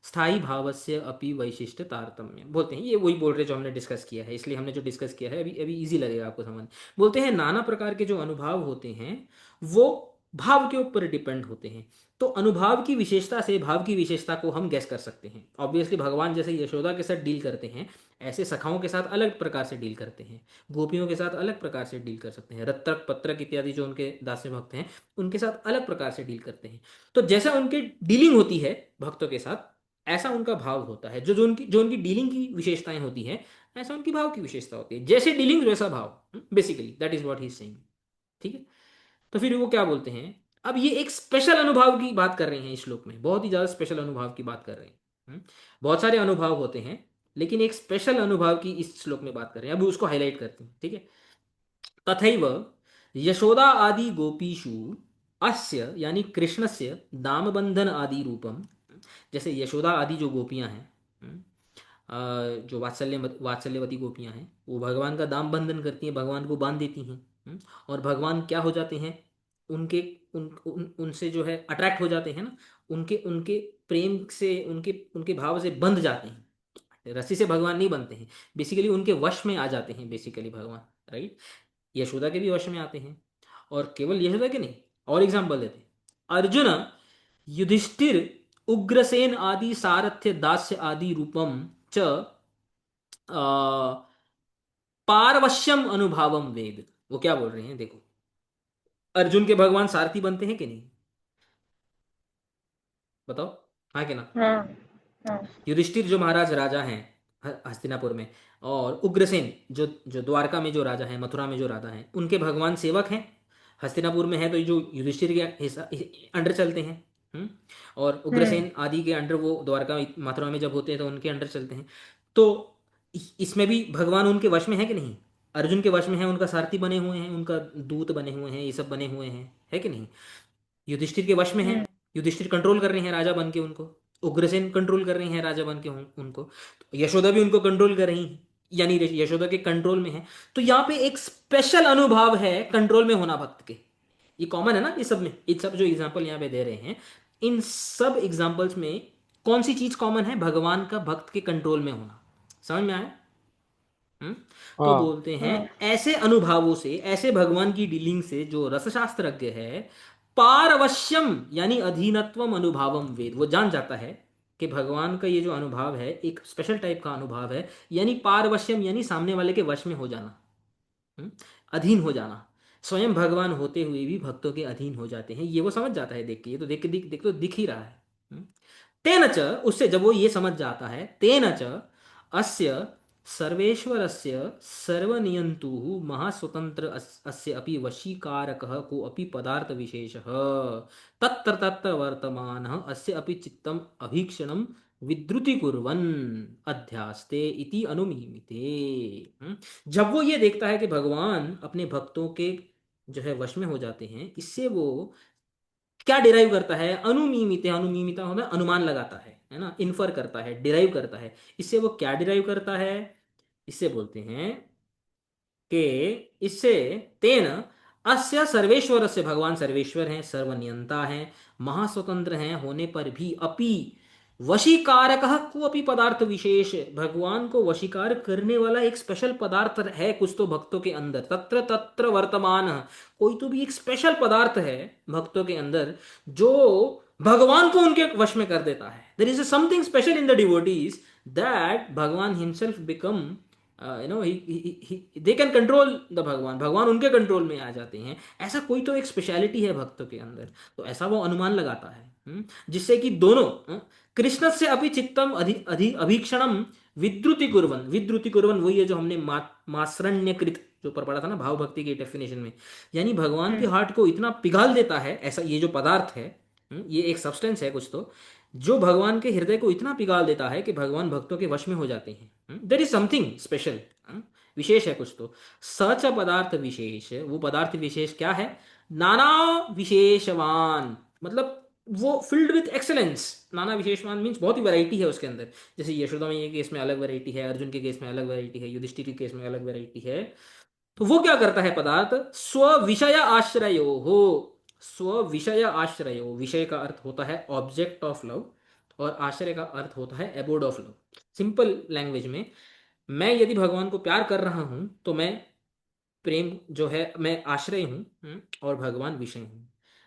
स्थाई भावस्य अपि वैशिष्ट्य तारतम्य। बोलते हैं ये वही बोल रहे जो हमने डिस्कस किया है, इसलिए हमने जो डिस्कस किया है अभी अभी इजी लगेगा आपको समझ। बोलते हैं नाना प्रकार के जो अनुभाव होते हैं वो भाव के ऊपर डिपेंड होते हैं। तो अनुभाव की विशेषता से भाव की विशेषता को हम गैस कर सकते हैं। ऑब्वियसली भगवान जैसे यशोदा के साथ डील करते हैं, ऐसे सखाओं के साथ अलग प्रकार से डील करते हैं, गोपियों के साथ अलग प्रकार से डील कर सकते हैं, रत्रक पत्रक इत्यादि जो उनके दास्य भक्त हैं उनके साथ अलग प्रकार से डील करते हैं। तो जैसा उनकी डीलिंग होती है भक्तों के साथ, ऐसा उनका भाव होता है। जो उनकी डीलिंग की विशेषताएं होती है, ऐसा उनकी भाव की विशेषता होती है। जैसे डीलिंग वैसा भाव, basically that is what he is saying. ठीक है, तो फिर वो क्या बोलते हैं, अब ये एक स्पेशल अनुभव की बात कर रहे हैं इस श्लोक में, बहुत ही ज्यादा स्पेशल अनुभव की बात कर रहे हैं। बहुत सारे अनुभव होते हैं लेकिन एक स्पेशल अनुभव की इस श्लोक में बात कर रहे हैं, अभी उसको हाईलाइट करते हैं। ठीक है, तथैव यशोदा आदि गोपीषु अस्य यानी कृष्णस्य दामबंधन आदि रूपम। जैसे यशोदा आदि जो गोपियां हैं, जो वात्सल्यवती गोपियां हैं, वो भगवान का दाम बंधन करती हैं, भगवान को बांध देती हैं। और भगवान क्या हो जाते हैं, उनके उनसे जो है अट्रैक्ट हो जाते हैं ना, उनके उनके प्रेम से, उनके उनके भाव से बंध जाते हैं। रस्सी से भगवान नहीं बनते हैं, बेसिकली उनके वश में आ जाते हैं बेसिकली भगवान, राइट। यशोदा के भी वश में आते हैं, और केवल यशोदा के नहीं, और एग्जाम्पल देते हैं। अर्जुन, युधिष्ठिर, उग्रसेन आदि सारथ्य दास्य आदि रूपम च पारवश्यम अनुभावम वेद। वो क्या बोल रहे हैं देखो, अर्जुन के भगवान सारथी बनते हैं कि नहीं, बताओ, हाँ कि ना। हाँ हाँ। युधिष्ठिर जो महाराज राजा हैं हस्तिनापुर में, और उग्रसेन जो जो द्वारका में जो राजा हैं, मथुरा में जो राजा हैं, उनके भगवान सेवक हैं। हस्तिनापुर में है तो जो युधिष्ठिर के हिस्सा अंडर चलते हैं। और उग्रसेन आदि के अंडर, वो द्वारका मथुरा में जब होते हैं तो उनके अंडर चलते हैं। तो इसमें भी भगवान उनके वश में है कि नहीं, अर्जुन के वश में है, उनका सारथी बने हुए हैं, उनका दूत बने हुए हैं, ये सब बने हुए हैं, है कि नहीं। युधिष्ठिर के वश में है, युधिष्ठिर कंट्रोल कर रहे हैं राजा बन के उनको, उग्रसेन कंट्रोल कर रहे हैं राजा बन के उनको, तो यशोदा भी उनको कंट्रोल कर रही है, यानी यशोदा के कंट्रोल में है। तो यहाँ पे एक स्पेशल अनुभव है कंट्रोल में होना भक्त के। ये कॉमन है ना, ये सब में, ये सब जो एग्जाम्पल यहाँ पे दे रहे हैं, इन सब एग्जाम्पल्स में कौन सी चीज कॉमन है, भगवान का भक्त के कंट्रोल में होना। समझ में आया। हम्म? तो हाँ बोलते हैं ऐसे अनुभवों से, ऐसे भगवान की डीलिंग से जो रसशास्त्रज्ञ है, पारवश्यम यानी अधीनत्वम अनुभवम वेद, वो जान जाता है कि भगवान का ये जो अनुभव है एक स्पेशल टाइप का अनुभव है, यानी पारवश्यम यानी सामने वाले के वश में हो जाना, हम्म? अधीन हो जाना। स्वयं भगवान होते हुए भी भक्तों के अधीन हो जाते हैं, ये वो समझ जाता है देख के, ये तो देख के देख तो दिख ही रहा है। तेन च, उससे जब वो ये समझ जाता है, तेन च अस्य सर्वेश्वरस्य सर्वनियंतुः महास्वतंत्र अस्य अपि वशीकारकः को अपि पदार्थ विशेषः तत्र तत्र वर्तमानः अस्य अपि चित्तम अभीक्षणम विद्रुति कुर्वन् अध्यास्ते इति अनुमीमिते। जब वो ये देखता है कि भगवान अपने भक्तों के जो है वश में हो जाते हैं, इससे वो क्या डिराइव करता है, अनुमीमित, अनुमीमिता होता है अनुमान लगाता है ना, इन्फर करता है, डिराइव करता है। इससे वो क्या डिराइव करता है, इससे बोलते हैं कि इससे तेन अस्य सर्वेश्वर से, भगवान सर्वेश्वर हैं, सर्वनियंता हैं, महास्वतंत्र हैं होने पर भी, अपि वशीकारक को अपि पदार्थ विशेष, भगवान को वशीकार करने वाला एक स्पेशल पदार्थ है कुछ तो भक्तों के अंदर, तत्र तत्र वर्तमान, कोई तो भी एक स्पेशल पदार्थ है भक्तों के अंदर जो भगवान को उनके वश में कर देता है। There is something special in the devotees that Bhagwan himself become, they can control the Bhagwan, भगवान उनके कंट्रोल में आ जाते हैं। ऐसा कोई तो एक स्पेशलिटी है भक्तों के अंदर, तो ऐसा वो अनुमान लगाता है। जिससे कि दोनों कृष्ण से अपि चित्तम अभीक्षणम विद्रुति कुर्वन, विद्रुति कुर्वन वही है जो हमने मासरण्यकृत जो पर पढ़ा था ना भाव भक्ति के डेफिनेशन में, यानी भगवान के हार्ट को इतना पिघाल देता है, ऐसा ये जो पदार्थ है, ये एक सब्सटेंस है कुछ तो, जो भगवान के हृदय को इतना पिघाल देता है कि भगवान भक्तों के वश में हो जाते हैं। देर इज समथिंग स्पेशल, विशेष है कुछ तो। सच पदार्थ विशेष, वो पदार्थ विशेष क्या है, नाना विशेषवान, मतलब वो filled with excellence. Nana विशेषवान means बहुत ही वैरायटी है उसके अंदर, जैसे यशोदा मैया के केस में अलग वैरायटी है, अर्जुन के केस में अलग वैरायटी है, युधिष्ठिर के केस में अलग वैरायटी है। तो वो क्या करता है पदार्थ, स्व विषय आश्रयो हो, स्व विषय आश्रयो, विषय का अर्थ होता है ऑब्जेक्ट ऑफ लव, और आश्रय का अर्थ होता है abode of love. Simple language में, मैं यदि भगवान को प्यार कर रहा हूं तो मैं प्रेम जो है, मैं आश्रय हूं, और भगवान विषय हूं।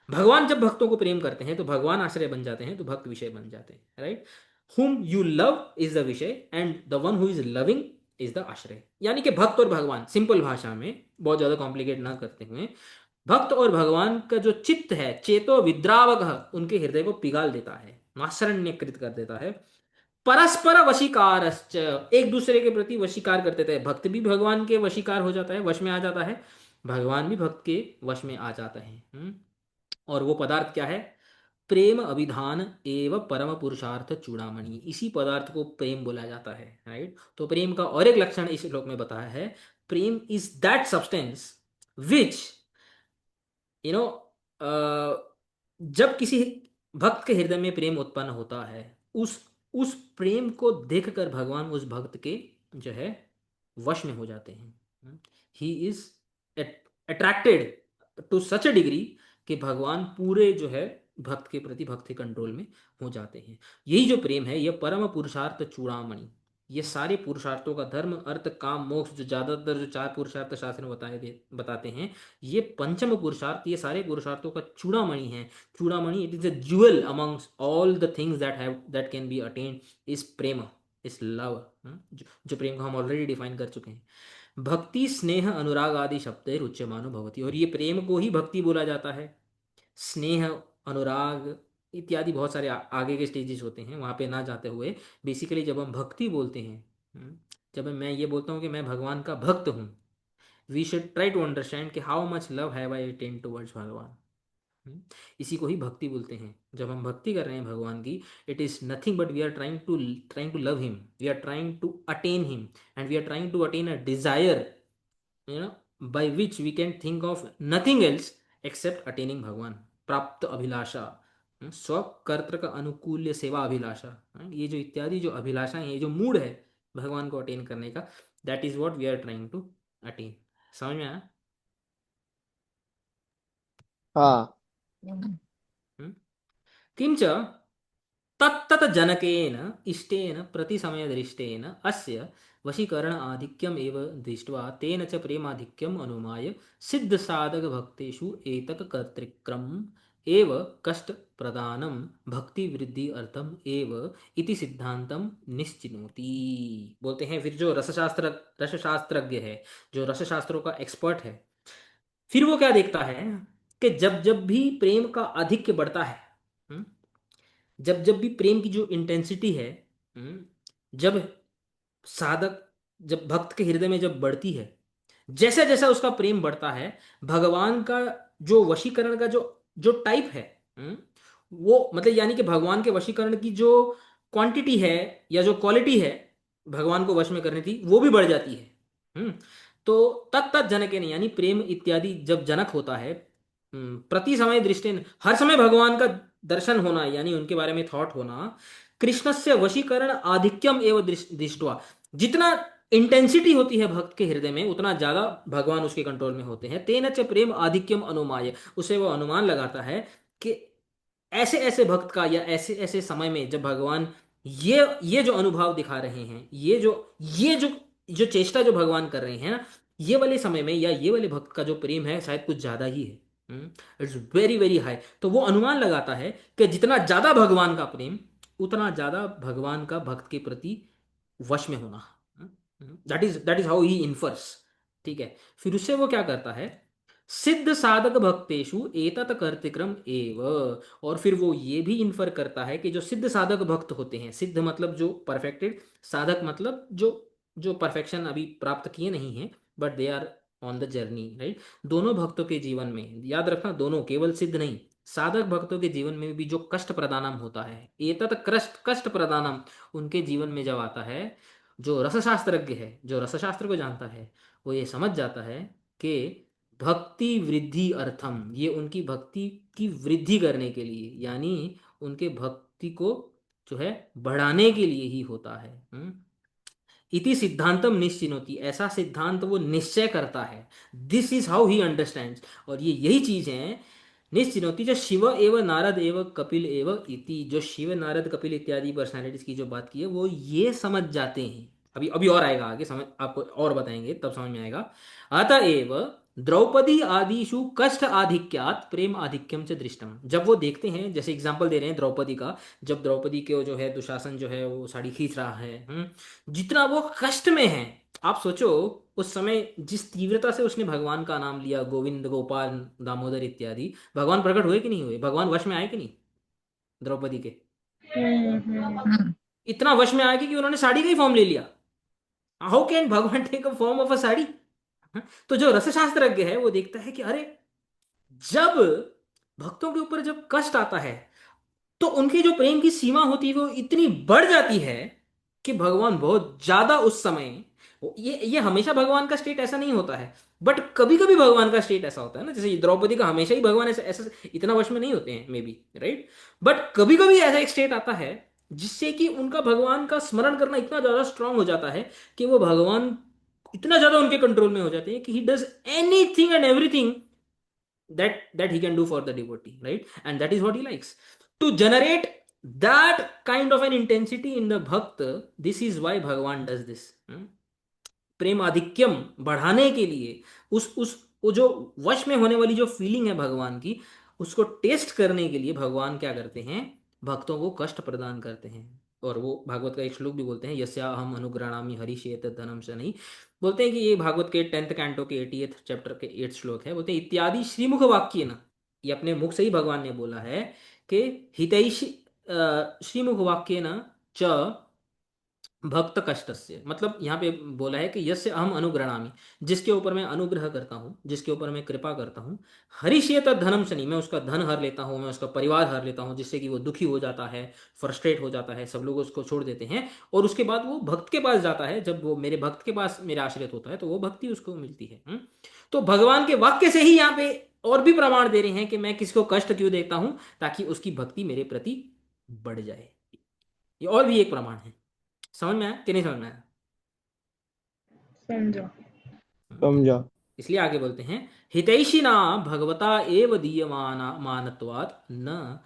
भगवान जब भक्तों को प्रेम करते हैं तो भगवान आश्रय बन जाते हैं, तो भक्त विषय बन जाते हैं, right. Whom you love is the विषय and the one who is loving is the आश्रय। यानी कि भक्त और भगवान, सिंपल भाषा में, बहुत ज्यादा कॉम्प्लिकेट ना करते हुए, भक्त और भगवान का जो चित्त है, चेतो विद्रावक, उनके हृदय को पिघाल देता है, मात्सरण्यकृत कर देता है। परस्पर वशीकारश्च, एक दूसरे के प्रति वशीकार करते थे, भक्त भी भगवान के वशीकार हो जाता है, वश में आ जाता है, भगवान भी भक्त के वश में आ जाता है। और वो पदार्थ क्या है, प्रेम अभिधान एवं परम पुरुषार्थ चूड़ामणि, इसी पदार्थ को प्रेम बोला जाता है, राइट। तो प्रेम का और एक लक्षण इस श्लोक में बताया है, prem is that substance which you know, जब किसी भक्त के हृदय में प्रेम उत्पन्न होता है, उस प्रेम को देखकर भगवान उस भक्त के जो है वश में हो जाते हैं। He is attracted to such a degree कि भगवान पूरे जो है भक्त के प्रति भक्ति कंट्रोल में हो जाते हैं। यही जो प्रेम है यह परम पुरुषार्थ चूड़ामणि, ये सारे पुरुषार्थों का धर्म अर्थ काम मोक्ष, जो ज्यादातर जो चार पुरुषार्थ शास्त्र में बताते हैं, ये पंचम पुरुषार्थ, ये सारे पुरुषार्थों का चूड़ामणि है। चूड़ामणि, it is a jewel amongst all the things that can be attained, इस प्रेम, इस लव, जो प्रेम को हम ऑलरेडी डिफाइन कर चुके हैं। भक्ति स्नेह अनुराग आदि शब्द रुच्यमानो भवति, और ये प्रेम को ही भक्ति बोला जाता है। स्नेह, अनुराग इत्यादि बहुत सारे आगे के स्टेजेस होते हैं, वहाँ पे ना जाते हुए बेसिकली जब हम भक्ति बोलते हैं, जब मैं ये बोलता हूँ कि मैं भगवान का भक्त हूँ, we should try to understand कि how much love have I attained towards Bhagwan. इसी को ही भक्ति बोलते हैं। जब हम भक्ति कर रहे हैं भगवान की, it is nothing but we are trying to love him, we are trying to attain him, and we are trying to attain a desire, you know, by which we can think of nothing else except attaining भगवान। प्राप्त अभिलाषा, स्व कर्तृ का अनुकूल्य सेवा अभिलाषा, ये जो इत्यादि जो अभिलाषाएं, ये जो मूड है भगवान को अटेन करने का, that is what we are trying to attain. समझ में आया? हाँ। हम्म? किंच तत्तत जनकेन इष्टेन प्रतिसमयदृष्टेन अस्य वशीकरण आधिक्यम एव दृष्ट्वा तेन च प्रेमाधिक्यम अनुमाय सिद्ध साधक भक्तेषु एतत् कर्तृक्रम एव कष्ट प्रदानम भक्ति वृद्धि अर्थम एव इति सिद्धांतम निश्चिनोति। बोलते हैं फिर जो रसशास्त्रज्ञ है, जो रसशास्त्रों का एक्सपर्ट है, फिर वो क्या देखता है कि जब जब भी प्रेम का आधिक्य बढ़ता है, हम्म, जब जब भी प्रेम की जो इंटेंसिटी है, हम्म, जब साधक, जब भक्त के हृदय में जब बढ़ती है, जैसा जैसा उसका प्रेम बढ़ता है, भगवान का जो वशीकरण का जो जो टाइप है, वो मतलब यानी कि भगवान के वशीकरण की जो क्वांटिटी है या जो क्वालिटी है भगवान को वश में करने की, वो भी बढ़ जाती है। तो तत् तत् जनक नहीं, यानी प्रेम इत्यादि जब जनक होता है, प्रति समय दृष्टि, हर समय भगवान का दर्शन होना यानी उनके बारे में थॉट होना, कृष्णस्य वशीकरण आधिक्यम एवं दृष्टवा, जितना इंटेंसिटी होती है भक्त के हृदय में उतना ज्यादा भगवान उसके कंट्रोल में होते हैं। तेन च प्रेम आधिक्यम अनुमाय, उसे वो अनुमान लगाता है कि ऐसे ऐसे भक्त का या ऐसे ऐसे समय में जब भगवान ये जो अनुभव दिखा रहे हैं, ये जो जो चेष्टा जो भगवान कर रहे हैं ना, ये वाले समय में या ये वाले भक्त का जो प्रेम है शायद कुछ ज्यादा ही है, इट्स वेरी वेरी हाई। तो वो अनुमान लगाता है कि जितना ज्यादा भगवान का प्रेम, उतना ज्यादा भगवान का भक्त के प्रति वश में होना। That is how he infers. ठीक है, फिर उससे वो क्या करता है, सिद्ध साधक भक्तेषु एतत् कर्तृक्रम एव, और फिर वो ये भी इन्फर करता है कि जो सिद्ध साधक भक्त होते हैं, सिद्ध मतलब जो परफेक्टेड, साधक मतलब जो जो परफेक्शन अभी प्राप्त किए नहीं है but they are on the journey, right. दोनों भक्तों के जीवन में याद रखना, दोनों, केवल सिद्ध नहीं, साधक भक्तों के जीवन में भी जो कष्ट प्रदानम होता है, एतत् कष्ट कष्ट प्रदानम, उनके जीवन में जब आता है, जो रसशास्त्रज्ञ है, जो रसशास्त्र को जानता है, वो ये समझ जाता है कि भक्ति वृद्धि अर्थम, ये उनकी भक्ति की वृद्धि करने के लिए, यानी उनके भक्ति को जो है बढ़ाने के लिए ही होता है। इति सिद्धांतम निश्चिनोति, ऐसा सिद्धांत वो निश्चय करता है। This is how he understands, और ये यही चीज है निश्चिनोति, जो शिव एवं नारद एवं कपिल एवं इति, जो शिव नारद कपिल इत्यादि पर्सनालिटीज की जो बात की है वो ये समझ जाते हैं। अभी अभी और आएगा आगे, समझ आपको और बताएंगे तब समझ में आएगा। अतएव द्रौपदी आदिषु कष्ट आधिक्यात प्रेम आधिक्यम च दृष्टम, जब वो देखते हैं, जैसे एग्जांपल दे रहे हैं द्रौपदी का, जब द्रौपदी के जो है दुशासन जो है वो साड़ी खींच रहा है, जितना वो कष्ट में है, आप सोचो उस समय जिस तीव्रता से उसने भगवान का नाम लिया, गोविंद गोपाल दामोदर इत्यादि, भगवान प्रकट हुए कि नहीं हुए, भगवान वश में आए कि नहीं द्रौपदी के? इतना वश में आया कि उन्होंने साड़ी का ही फॉर्म ले लिया। हाउ कैन भगवान take a form of a sari? तो जो रसशास्त्रज्ञ है वो देखता है कि अरे, जब भक्तों के ऊपर जब कष्ट आता है तो उनकी जो प्रेम की सीमा होती है वो इतनी बढ़ जाती है कि भगवान बहुत ज्यादा उस समय, ये हमेशा भगवान का स्टेट ऐसा नहीं होता है, बट कभी कभी भगवान का स्टेट ऐसा होता है ना, जैसे द्रौपदी का हमेशा ही भगवान ऐसा ऐसा इतना वश में नहीं होते हैं मे बी, राइट। बट कभी कभी ऐसा एक स्टेट आता है जिससे कि उनका भगवान का स्मरण करना इतना ज्यादा स्ट्रांग हो जाता है कि वो भगवान इतना ज्यादा उनके कंट्रोल में हो जाते हैं कि he does anything and everything that he can do for the devotee, right? And that is what he likes to generate that kind of an intensity in the bhakt. This is why Bhagavan does this. प्रेम आधिक्यम बढ़ाने के लिए उस वो जो वश में होने वाली जो फीलिंग है भगवान की, उसको टेस्ट करने के लिए भगवान क्या करते हैं, भक्तों को कष्ट प्रदान करते हैं। और वो भागवत का एक श्लोक भी बोलते हैं, यस्या हम अनुग्रणामि हरिषेत धनम से नहीं, बोलते हैं कि ये भागवत के 10th कैंटो के 88th चैप्टर के 8th श्लोक है। बोलते हैं इत्यादि श्रीमुख वाक्य न, ये अपने मुख से ही भगवान ने बोला है कि हितैषी श्रीमुख वाक्य न च भक्त कष्टस्य, मतलब यहाँ पे बोला है कि यस्य अहम अनुग्रणामि, जिसके ऊपर मैं अनुग्रह करता हूँ, जिसके ऊपर मैं कृपा करता हूँ, हरिष्येत धनम शनि, मैं उसका धन हर लेता हूँ, मैं उसका परिवार हर लेता हूँ, जिससे कि वो दुखी हो जाता है, फ्रस्ट्रेट हो जाता है, सब लोग उसको छोड़ देते हैं, और उसके बाद वो भक्त के पास जाता है। जब वो मेरे भक्त के पास मेरा आश्रित होता है तो वो भक्ति उसको मिलती है। तो भगवान के वाक्य से ही यहाँ पे और भी प्रमाण दे रहे हैं कि मैं किसको कष्ट क्यों देता हूँ, ताकि उसकी भक्ति मेरे प्रति बढ़ जाए। ये और भी एक प्रमाण है। समझ में आया कि नहीं समझ में आया? समझा। समझा। इसलिए आगे बोलते हैं हितैषिना भगवता एव दीयमाना मानत्वात् न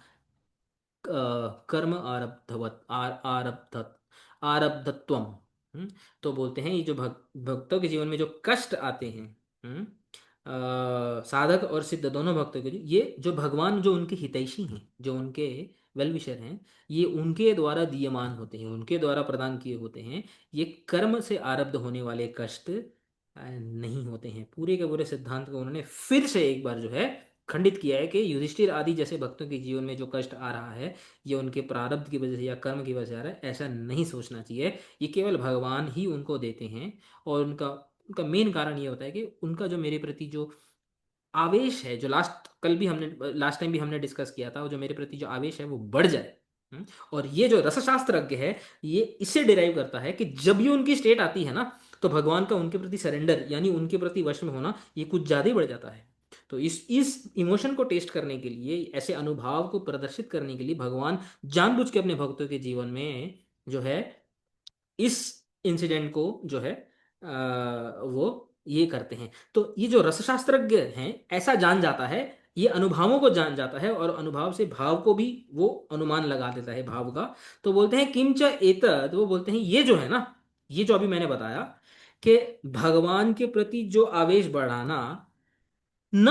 कर्म आरब्धत्वम। तो बोलते हैं ये जो भक्तों के जीवन में जो कष्ट आते हैं, साधक और सिद्ध दोनों भक्तों के लिए, ये जो भगवान जो उनके हितैषी हैं, जो उनके वेल विशर हैं, ये उनके द्वारा दीयमान होते हैं, उनके द्वारा प्रदान किए होते हैं। ये कर्म से आरब्ध होने वाले कष्ट नहीं होते हैं। पूरे के पूरे सिद्धांत को उन्होंने फिर से एक बार जो है खंडित किया है कि युधिष्ठिर आदि जैसे भक्तों के जीवन में जो कष्ट आ रहा है ये उनके प्रारब्ध की वजह से या कर्म की वजह से आ रहा है, ऐसा नहीं सोचना चाहिए। ये केवल भगवान ही उनको देते हैं, और उनका उनका मेन कारण ये होता है कि उनका जो मेरे प्रति जो आवेश है, जो लास्ट टाइम भी हमने डिस्कस किया था, वो जो मेरे प्रति जो आवेश है वो बढ़ जाए। और ये जो रसशास्त्रज्ञ है ये इससे डिराइव करता है कि जब भी उनकी स्टेट आती है ना, तो भगवान का उनके प्रति सरेंडर यानी उनके प्रति वश में होना ये कुछ ज्यादा ही बढ़ जाता है। तो इस इमोशन को टेस्ट करने के लिए, ऐसे अनुभव को प्रदर्शित करने के लिए भगवान जानबूझ के अपने भक्तों के जीवन में जो है इस इंसिडेंट को जो है वो ये करते हैं। तो ये जो रसशास्त्रज्ञ हैं ऐसा जान जाता है, ये अनुभवों को जान जाता है, और अनुभव से भाव को भी वो अनुमान लगा देता है भाव का। तो बोलते हैं किंच एतद, वो बोलते हैं ये जो है ना, ये जो अभी मैंने बताया कि भगवान के प्रति जो आवेश बढ़ाना न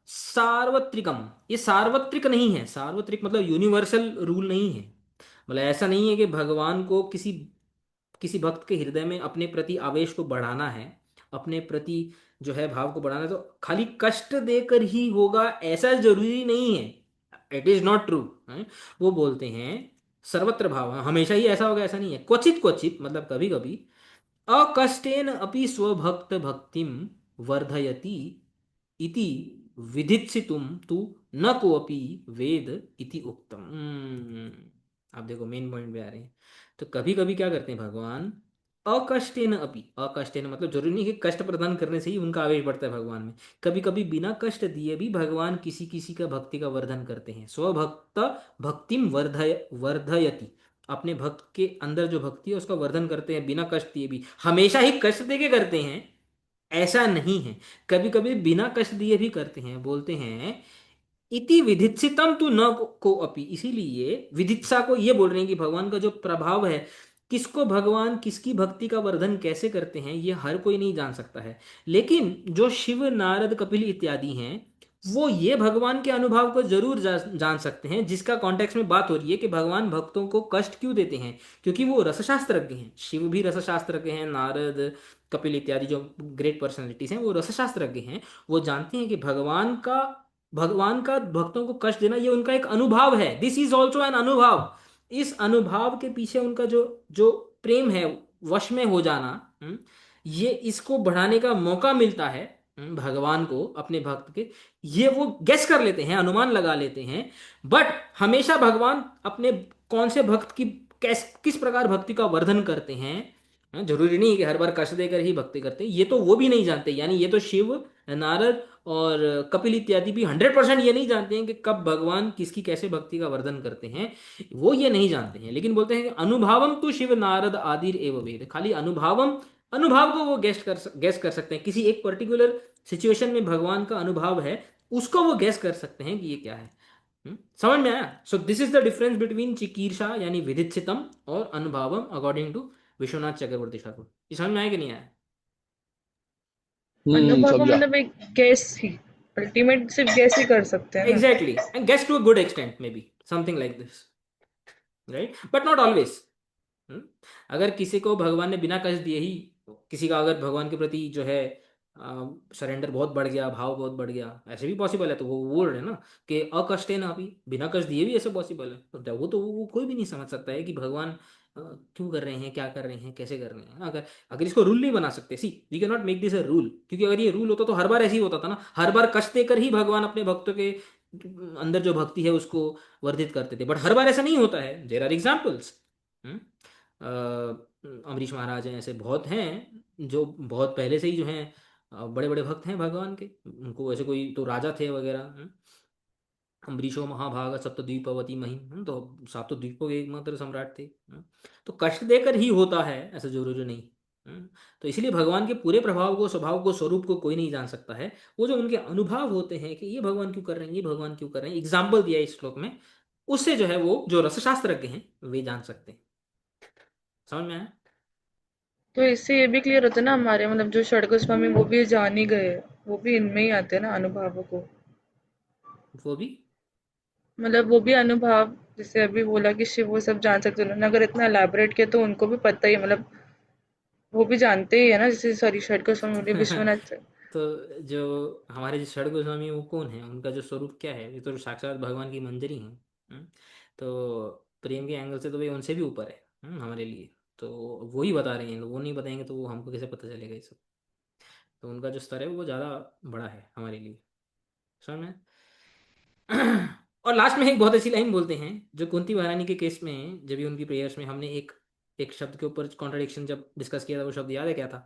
सार्वत्रिकम, ये सार्वत्रिक नहीं है। सार्वत्रिक मतलब यूनिवर्सल रूल नहीं है। मतलब ऐसा नहीं है कि भगवान को किसी किसी भक्त के हृदय में अपने प्रति आवेश को बढ़ाना है, अपने प्रति जो है भाव को बढ़ाना है तो खाली कष्ट देकर ही होगा, ऐसा जरूरी नहीं है। It is not true. वो बोलते हैं सर्वत्र भाव, हमेशा ही ऐसा होगा ऐसा नहीं है, क्वचित क्वचित मतलब कभी कभी अकष्टेन अपि स्वभक्त भक्तिम वर्धयति इति विधित्सितुम तु न कोऽपि वेद इति उक्तम। आप देखो मेन पॉइंट पे आ रहे हैं। तो कभी कभी क्या करते हैं भगवान, अकष्टेन अपि, अकष्टेन मतलब जरूरी नहीं कि कष्ट प्रदान करने से ही उनका आवेश बढ़ता है भगवान में। कभी कभी बिना कष्ट दिए भी भगवान किसी किसी का भक्ति का वर्धन करते हैं। स्वभक्त भक्तिम वर्धयति, अपने भक्त के अंदर जो भक्ति है उसका वर्धन करते हैं बिना कष्ट दिए भी। हमेशा ही कष्ट देके करते हैं ऐसा नहीं है, कभी कभी बिना कष्ट दिए भी करते हैं। बोलते हैं इति विधित्सितम तु न को अपि, इसीलिए विधित्सा को ये बोल रहे हैं कि भगवान का जो प्रभाव है, किसको भगवान किसकी भक्ति का वर्धन कैसे करते हैं ये हर कोई नहीं जान सकता है। लेकिन जो शिव नारद कपिल इत्यादि हैं वो ये भगवान के अनुभव को जरूर जान सकते हैं, जिसका कॉन्टेक्स्ट में बात हो रही है कि भगवान भक्तों को कष्ट क्यों देते हैं, क्योंकि वो रसशास्त्रज्ञ हैं। शिव भी रसशास्त्रज्ञ हैं, नारद कपिल इत्यादि जो ग्रेट पर्सनैलिटीज हैं वो रसशास्त्रज्ञ हैं। वो जानते हैं कि भगवान का भक्तों को कष्ट देना ये उनका एक अनुभव है। दिस इज ऑल्सो एन अनुभव। इस अनुभव के पीछे उनका जो जो प्रेम है, वश में हो जाना, ये इसको बढ़ाने का मौका मिलता है भगवान को अपने भक्त के। ये वो गेस कर लेते हैं, अनुमान लगा लेते हैं। बट हमेशा भगवान अपने कौन से भक्त की किस प्रकार भक्ति का वर्धन करते हैं, जरूरी नहीं है कि हर बार कष्ट देकर ही भक्ति करते हैं, ये तो वो भी नहीं जानते। यानी ये तो शिव नारद और कपिल इत्यादि भी 100% ये नहीं जानते हैं कि कब भगवान किसकी कैसे भक्ति का वर्धन करते हैं, वो ये नहीं जानते हैं। लेकिन बोलते हैं कि अनुभवम तो शिव नारद आदिर एव वेद, खाली अनुभवम अनुभव को वो गैस कर सकते हैं, किसी एक पर्टिकुलर सिचुएशन में भगवान का अनुभव है, उसको वो गैस कर सकते हैं कि ये क्या है। समझ में आया? So this is the difference between चिकीर्षा यानी विदितसितम और अनुभवम अकॉर्डिंग टू विश्वनाथ चक्रवर्ती ठाकुर। ये समझ में आया कि नहीं आया? अनुभव समझा। मतलब एक गैस ही, अल्टीमेट सिर्फ गैस ही कर सकते हैं ना। Exactly, and guess to a good extent maybe something like this, right, but not always. अगर किसी को भगवान ने बिना कष्ट दिए ही, किसी का अगर भगवान के प्रति जो है सरेंडर बहुत बढ़ गया, भाव बहुत बढ़ गया, ऐसे भी पॉसिबल है, तो वो बोल रहे हैं ना कि अकष्ट है ना, अभी बिना कष्ट दिए भी ऐसे पॉसिबल है, तो वो कोई भी नहीं समझ सकता है कि भगवान क्यों कर रहे हैं, क्या कर रहे हैं, कैसे कर रहे हैं। अगर अगर इसको रूल नहीं बना सकते, see we can not make this a rule, क्योंकि अगर ये रूल होता तो हर बार ऐसे ही होता था ना, हर बार कष्ट देकर ही भगवान अपने भक्तों के अंदर जो भक्ति है उसको वर्धित करते थे, बट हर बार ऐसा नहीं होता है। There are examples. Amrish Maharaj हैं, ऐसे बहुत हैं जो बहुत पहले से ही जो हैं बड़े बड़े भक्त हैं भगवान के, उनको ऐसे कोई तो राजा थे वगैरह। अम्बरीशो महाभाग सप्तद्वीपवती महिम, तो सातों द्वीपों के एकमात्र सम्राट थे। तो कष्ट देकर ही होता है, ऐसा जरूरी नहीं। तो इसलिए भगवान के पूरे प्रभाव को, स्वभाव को, स्वरूप को कोई नहीं जान सकता है। वो जो उनके अनुभव होते हैं कि ये भगवान क्यों कर रहे हैं, ये भगवान क्यों कर रहे हैं, एग्जाम्पल दिया है इस श्लोक में, उससे जो है वो जो रसशास्त्रज्ञ हैं वे जान सकते हैं। समझ में आया? तो इससे ये भी क्लियर होता है ना हमारे, मतलब जो षड गोस्वामी वो भी जान ही गए, वो भी इनमें ही आते हैं ना अनुभव को। वो भी मतलब वो भी अनुभव, जैसे अभी बोला कि शिव वो सब जान सकते हैं, उन्होंने अगर इतना एलैबोरेट किया तो उनको भी पता ही है, मतलब वो भी जानते ही है ना, जैसे सॉरी षड गोस्वामी बोले विश्वनाथ। तो जो हमारे जो षड गोस्वामी वो कौन है, उनका जो स्वरूप क्या है, ये तो साक्षात भगवान की मंजरी हैं। तो प्रेम के एंगल से तो वे उनसे भी ऊपर है हमारे लिए। तो वो ही बता रहे हैं, वो नहीं बताएंगे तो वो हमको कैसे पता चलेगा ये सब। तो उनका जो स्तर है वो ज़्यादा बड़ा है हमारे लिए। समझ में? और लास्ट में एक बहुत अच्छी लाइन बोलते हैं जो कुंती महारानी के केस में, जब भी उनकी प्रेयर्स में हमने एक एक शब्द के ऊपर कॉन्ट्रडिक्शन जब डिस्कस किया था, वो शब्द याद है क्या था?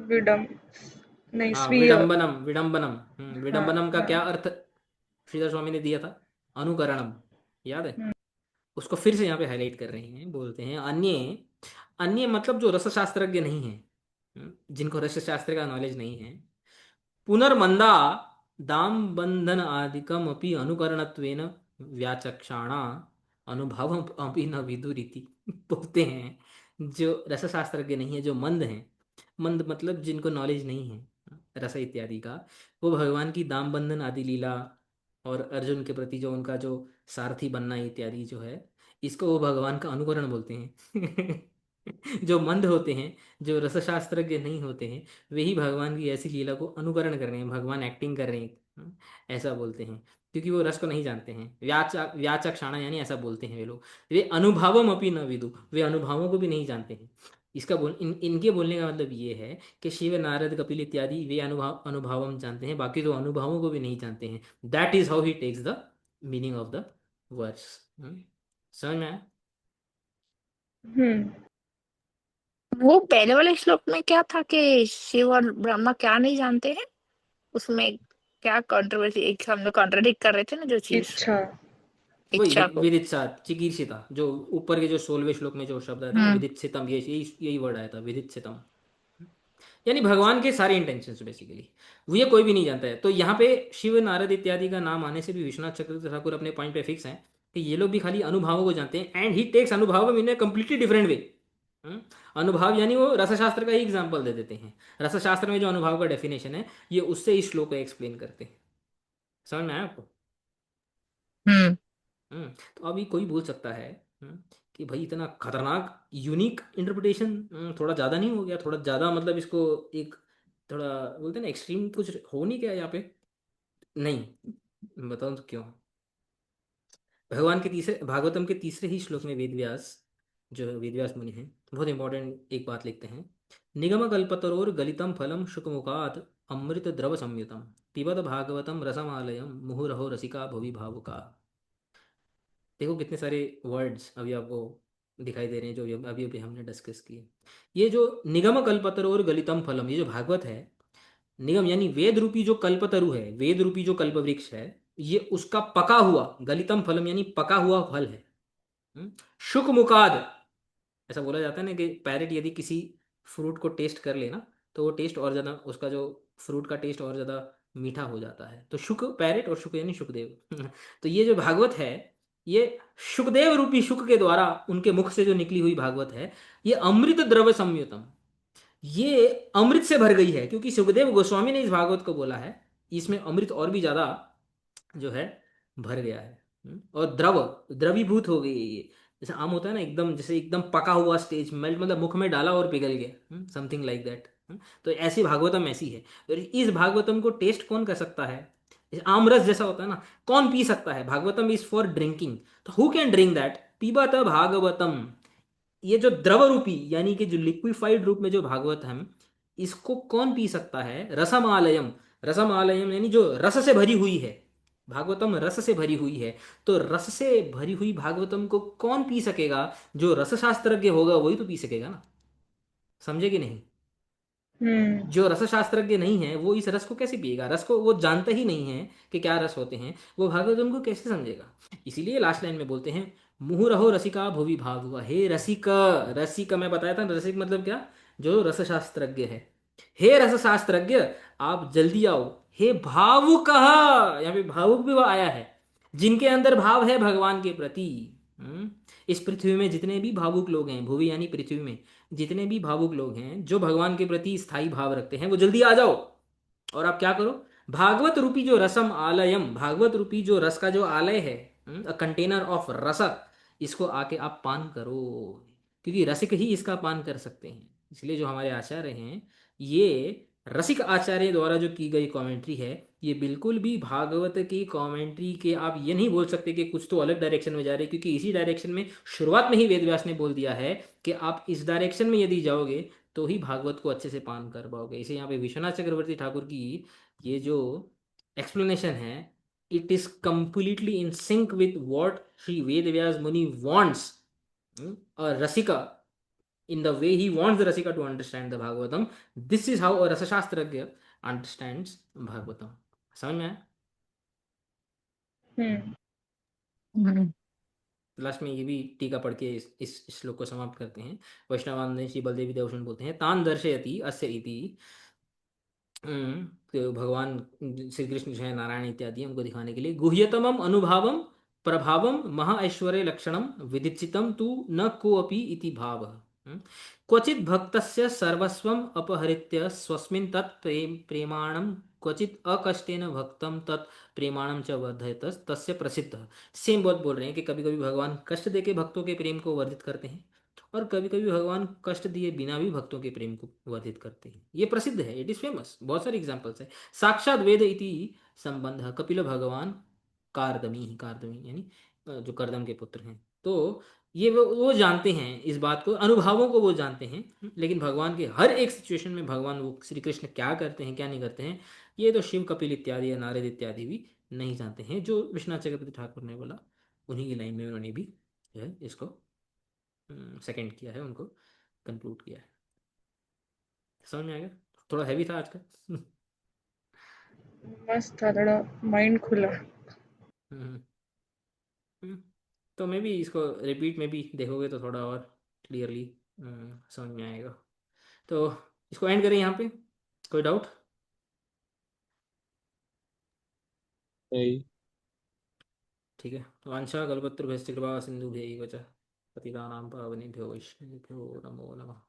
विडम, नहीं हाँ, स्वीय। विडम्बनम, विडम्बनम। हाँ विडम्बनम का हाँ। क्या अर्थ श्रीधर स्वामी ने दिया था? अनुकरणम। याद है? हम्म। उसको फिर से यहाँ पे हाईलाइट कर रहे हैं, बोलते हैं अन्य। अन्य मतलब जो रसशास्त्रज्ञ नहीं है, जिनको रसशास्त्र का नॉलेज नहीं है, पुनर्मंदा दाम बंधन आदिकम अपि अनुकरणत्वेन व्याचक्षाणा अनुभव अपि न विदुरिति। बोलते हैं जो रसशास्त्रज्ञ नहीं है, जो मंद हैं, मंद मतलब जिनको नॉलेज नहीं है रस इत्यादि का, वो भगवान की दाम बंधन आदि लीला और अर्जुन के प्रति जो उनका जो सारथी बनना इत्यादि जो है, इसको वो भगवान का अनुकरण बोलते हैं। जो मंद होते हैं, जो रसशास्त्रज्ञ नहीं होते हैं, वे ही भगवान की ऐसी लीला को अनुकरण कर रहे हैं, भगवान एक्टिंग कर रहे हैं, ऐसा बोलते हैं। क्योंकि वो रस को नहीं जानते हैं, व्याचक्षाणा यानी ऐसा बोलते हैं वे लोग। वे अनुभवम अपि न विदु, वे अनुभवों को भी नहीं जानते हैं। इसका इनके बोलने का मतलब ये है कि शिव नारद कपिल इत्यादि वे अनुभवम जानते हैं, बाकी तो अनुभवों को भी नहीं जानते हैं। That is how he takes the meaning of the words. समझ में आया? हम्म। वो पहले वाले श्लोक में क्या था कि शिव और ब्रह्मा क्या नहीं जानते हैं, उसमें क्या कंट्रोवर्सी, एक हम लोग कॉन्ट्रडिक्ट कर रहे थे ना जो चीज, इच्छा। इच्छा को। विदित्सा चिकीर्षिता, जो ऊपर के जो 16वें श्लोक में जो शब्द आया था ना, हम्म। विदित्सितम, ये यही वर्ड आया था, विदित्सितम। यानी भगवान के सारे इंटेंशंस बेसिकली वो ये कोई भी नहीं जानता है। तो यहाँ पे शिव नारद इत्यादि का नाम आने से भी विश्वनाथ चक्रवर्ती ठाकुर अपने पॉइंट पे फिक्स हैं कि ये लोग भी खाली अनुभवों को जानते हैं, एंड ही टेक्स अनुभव इन ए कम्प्लीटली डिफरेंट वे। अनुभव यानी वो रसशास्त्र का ही एग्जाम्पल दे देते हैं। रसशास्त्र में जो अनुभव का डेफिनेशन है, ये उससे इस श्लोक को एक्सप्लेन करते हैं। समझ में आया आपको? हम्म। तो अभी कोई बोल सकता है कि भाई इतना खतरनाक यूनिक इंटरप्रिटेशन थोड़ा ज़्यादा नहीं हो गया, थोड़ा ज़्यादा मतलब इसको एक थोड़ा बोलते हैं ना एक्सट्रीम कुछ हो नहीं गया यहाँ पे? नहीं, बताऊँ तो क्यों। भगवान के तीसरे भागवतम के तीसरे ही श्लोक में वेदव्यास, जो वेदव्यास मुनि हैं, बहुत इंपॉर्टेंट एक बात लिखते हैं। निगम कल्पतरोर गलितम फलम शुकमुखात अमृत द्रव संयुतम पिबत भागवतम रसमालयम मुहुरहो रसिका भुवि भावुका। देखो कितने सारे वर्ड्स अभी आपको दिखाई दे रहे हैं जो अभी अभी हमने डिस्कस किए। ये जो निगम कल्पतरु और गलितम फलम, ये जो भागवत है, निगम यानी वेद रूपी जो कल्पतरु है, वेद रूपी जो कल्प वृक्ष है, ये उसका पका हुआ, गलितम फलम यानी पका हुआ फल है। शुक मुकाद, ऐसा बोला जाता है ना कि पैरेट यदि किसी फ्रूट को टेस्ट कर लेना तो वो टेस्ट और ज़्यादा, उसका जो फ्रूट का टेस्ट और ज़्यादा मीठा हो जाता है। तो शुक पैरेट और शुक यानी शुकदेव। तो ये जो भागवत है, ये शुकदेव रूपी शुक के द्वारा उनके मुख से जो निकली हुई भागवत है, ये अमृत द्रव्य संयुतम, ये अमृत से भर गई है, क्योंकि सुखदेव गोस्वामी ने इस भागवत को बोला है, इसमें अमृत और भी ज्यादा जो है भर गया है। और द्रवीभूत हो गई है ये। जैसे आम होता है ना, एकदम जैसे एकदम पका हुआ स्टेज मेल्ट, मतलब मुख में डाला और पिघल गया, समथिंग लाइक दैट। तो ऐसी भागवतम ऐसी है। और इस भागवतम को टेस्ट कौन कर सकता है? जैसे आम रस जैसा होता है ना, कौन पी सकता है? भागवतम इज फॉर ड्रिंकिंग, तो हु कैन ड्रिंक दैट? पीबत भागवतम। ये जो द्रव रूपी यानी कि जो लिक्विफाइड रूप में जो भागवत हम, इसको कौन पी सकता है? रसम आलयम। रसम आलयम यानी जो रस से भरी हुई है, भागवतम रस से भरी हुई है। तो रस से भरी हुई भागवतम को कौन पी सकेगा? जो रस शास्त्रज्ञ होगा वही तो पी सकेगा ना। समझे कि नहीं? हम्म। जो रस शास्त्रज्ञ नहीं है वो इस रस को कैसे पिएगा? रस को वो जानता ही नहीं है कि क्या रस होते हैं, वो भागवतम को कैसे समझेगा? इसीलिए लास्ट लाइन में बोलते हैं, मुहुरहो रसिका भुवि भावुआ। हे रसिक, रसिक मैं बताया था, रसिक मतलब क्या? जो रस शास्त्रज्ञ है। हे रस शास्त्रज्ञ, आप जल्दी आओ। हे भावुक, यहाँ पे भावुक भी वो आया है, जिनके अंदर भाव है भगवान के प्रति। इस पृथ्वी में जितने भी भावुक लोग हैं, भुवि यानी पृथ्वी में जितने भी भावुक लोग हैं जो भगवान के प्रति स्थायी भाव रखते हैं, वो जल्दी आ जाओ। और आप क्या करो? भागवत रूपी जो रसम आलयम, भागवत रूपी जो रस का जो आलय है, कंटेनर ऑफ रस, इसको आके आप पान करो। क्योंकि रसिक ही इसका पान कर सकते हैं। इसलिए जो हमारे आचार्य हैं, ये रसिक आचार्य द्वारा जो की गई कमेंट्री है, ये बिल्कुल भी भागवत की कमेंट्री के आप ये नहीं बोल सकते कि कुछ तो अलग डायरेक्शन में जा रहे हैं, क्योंकि इसी डायरेक्शन में शुरुआत में ही वेद व्यास ने बोल दिया है कि आप इस डायरेक्शन में यदि जाओगे तो ही भागवत को अच्छे से पान कर पाओगे। इसे यहाँ पे विश्वनाथ चक्रवर्ती ठाकुर की ये जो एक्सप्लेनेशन है, it is completely in sync with what Shri Ved Vyas Muni wants और रसिका, in the way he wants the Rasika to understand the Bhagavatam. This is how a Rasaशास्त्रज्ञ understands Bhagavatam. समझ में आया? हम्म। हम्म। लास्ट में ये भी टीका पढ़ के इस श्लोक को समाप्त करते हैं। वैष्णवानंद श्री बलदेवी देवशन बोलते हैं, तान दर्शयति अस्य इति। तो भगवान श्री कृष्ण जो है नारायण इत्यादि उनको दिखाने के लिए, गुह्यतमम अनुभावम प्रभावम महा ऐश्वर्य लक्षणम विदिचितम तु न कोअपि इति भाव। क्वचित भक्तस्य सर्वस्वम अपहृत्य स्वस्मिन् तत् प्रेमाणम क्वचित अकष्टेन भक्तम तत् प्रेमाणम च वर्धयत तस्य प्रसिद्ध। सेम बात बोल रहे हैं कि कभी कभी भगवान कष्ट देके भक्तों के प्रेम को वर्धित करते हैं, और कभी कभी भगवान कष्ट दिए बिना भी भक्तों के प्रेम को वर्धित करते हैं। ये प्रसिद्ध है, इट इज फेमस, बहुत सारे एग्जांपल्स है। साक्षात वेद इति संबंध कपिल भगवान कार्दमी, कार्दमी यानी जो कर्दम के पुत्र हैं। तो ये वो जानते हैं इस बात को, अनुभवों को वो जानते हैं, लेकिन भगवान के हर एक सिचुएशन में भगवान वो श्री कृष्ण क्या करते हैं क्या नहीं करते हैं, ये तो शिव कपिल इत्यादि या नारद इत्यादि भी नहीं जानते हैं। जो विश्वनाथ चक्रवर्ती ठाकुर ने बोला, उन्हीं की लाइन में उन्होंने भी जो है इसको सेकंड किया है, उनको कंक्लूड किया है। समझ में आ गया? थोड़ा हैवी था आज का। मस्त था, थोड़ा माइंड खुला। हम्म, हम्म। तो मैं भी इसको रिपीट में भी देखोगे तो थोड़ा और क्लियरली समझ में आएगा। तो इसको एंड करें यहाँ पे, कोई डाउट? नहीं। ठीक है। वांछा कल्पतरुभ्यश्च कृपा सिंधुभ्यैव च पतितानां पावनेभ्यो वैष्णवेभ्यो नमो नमः।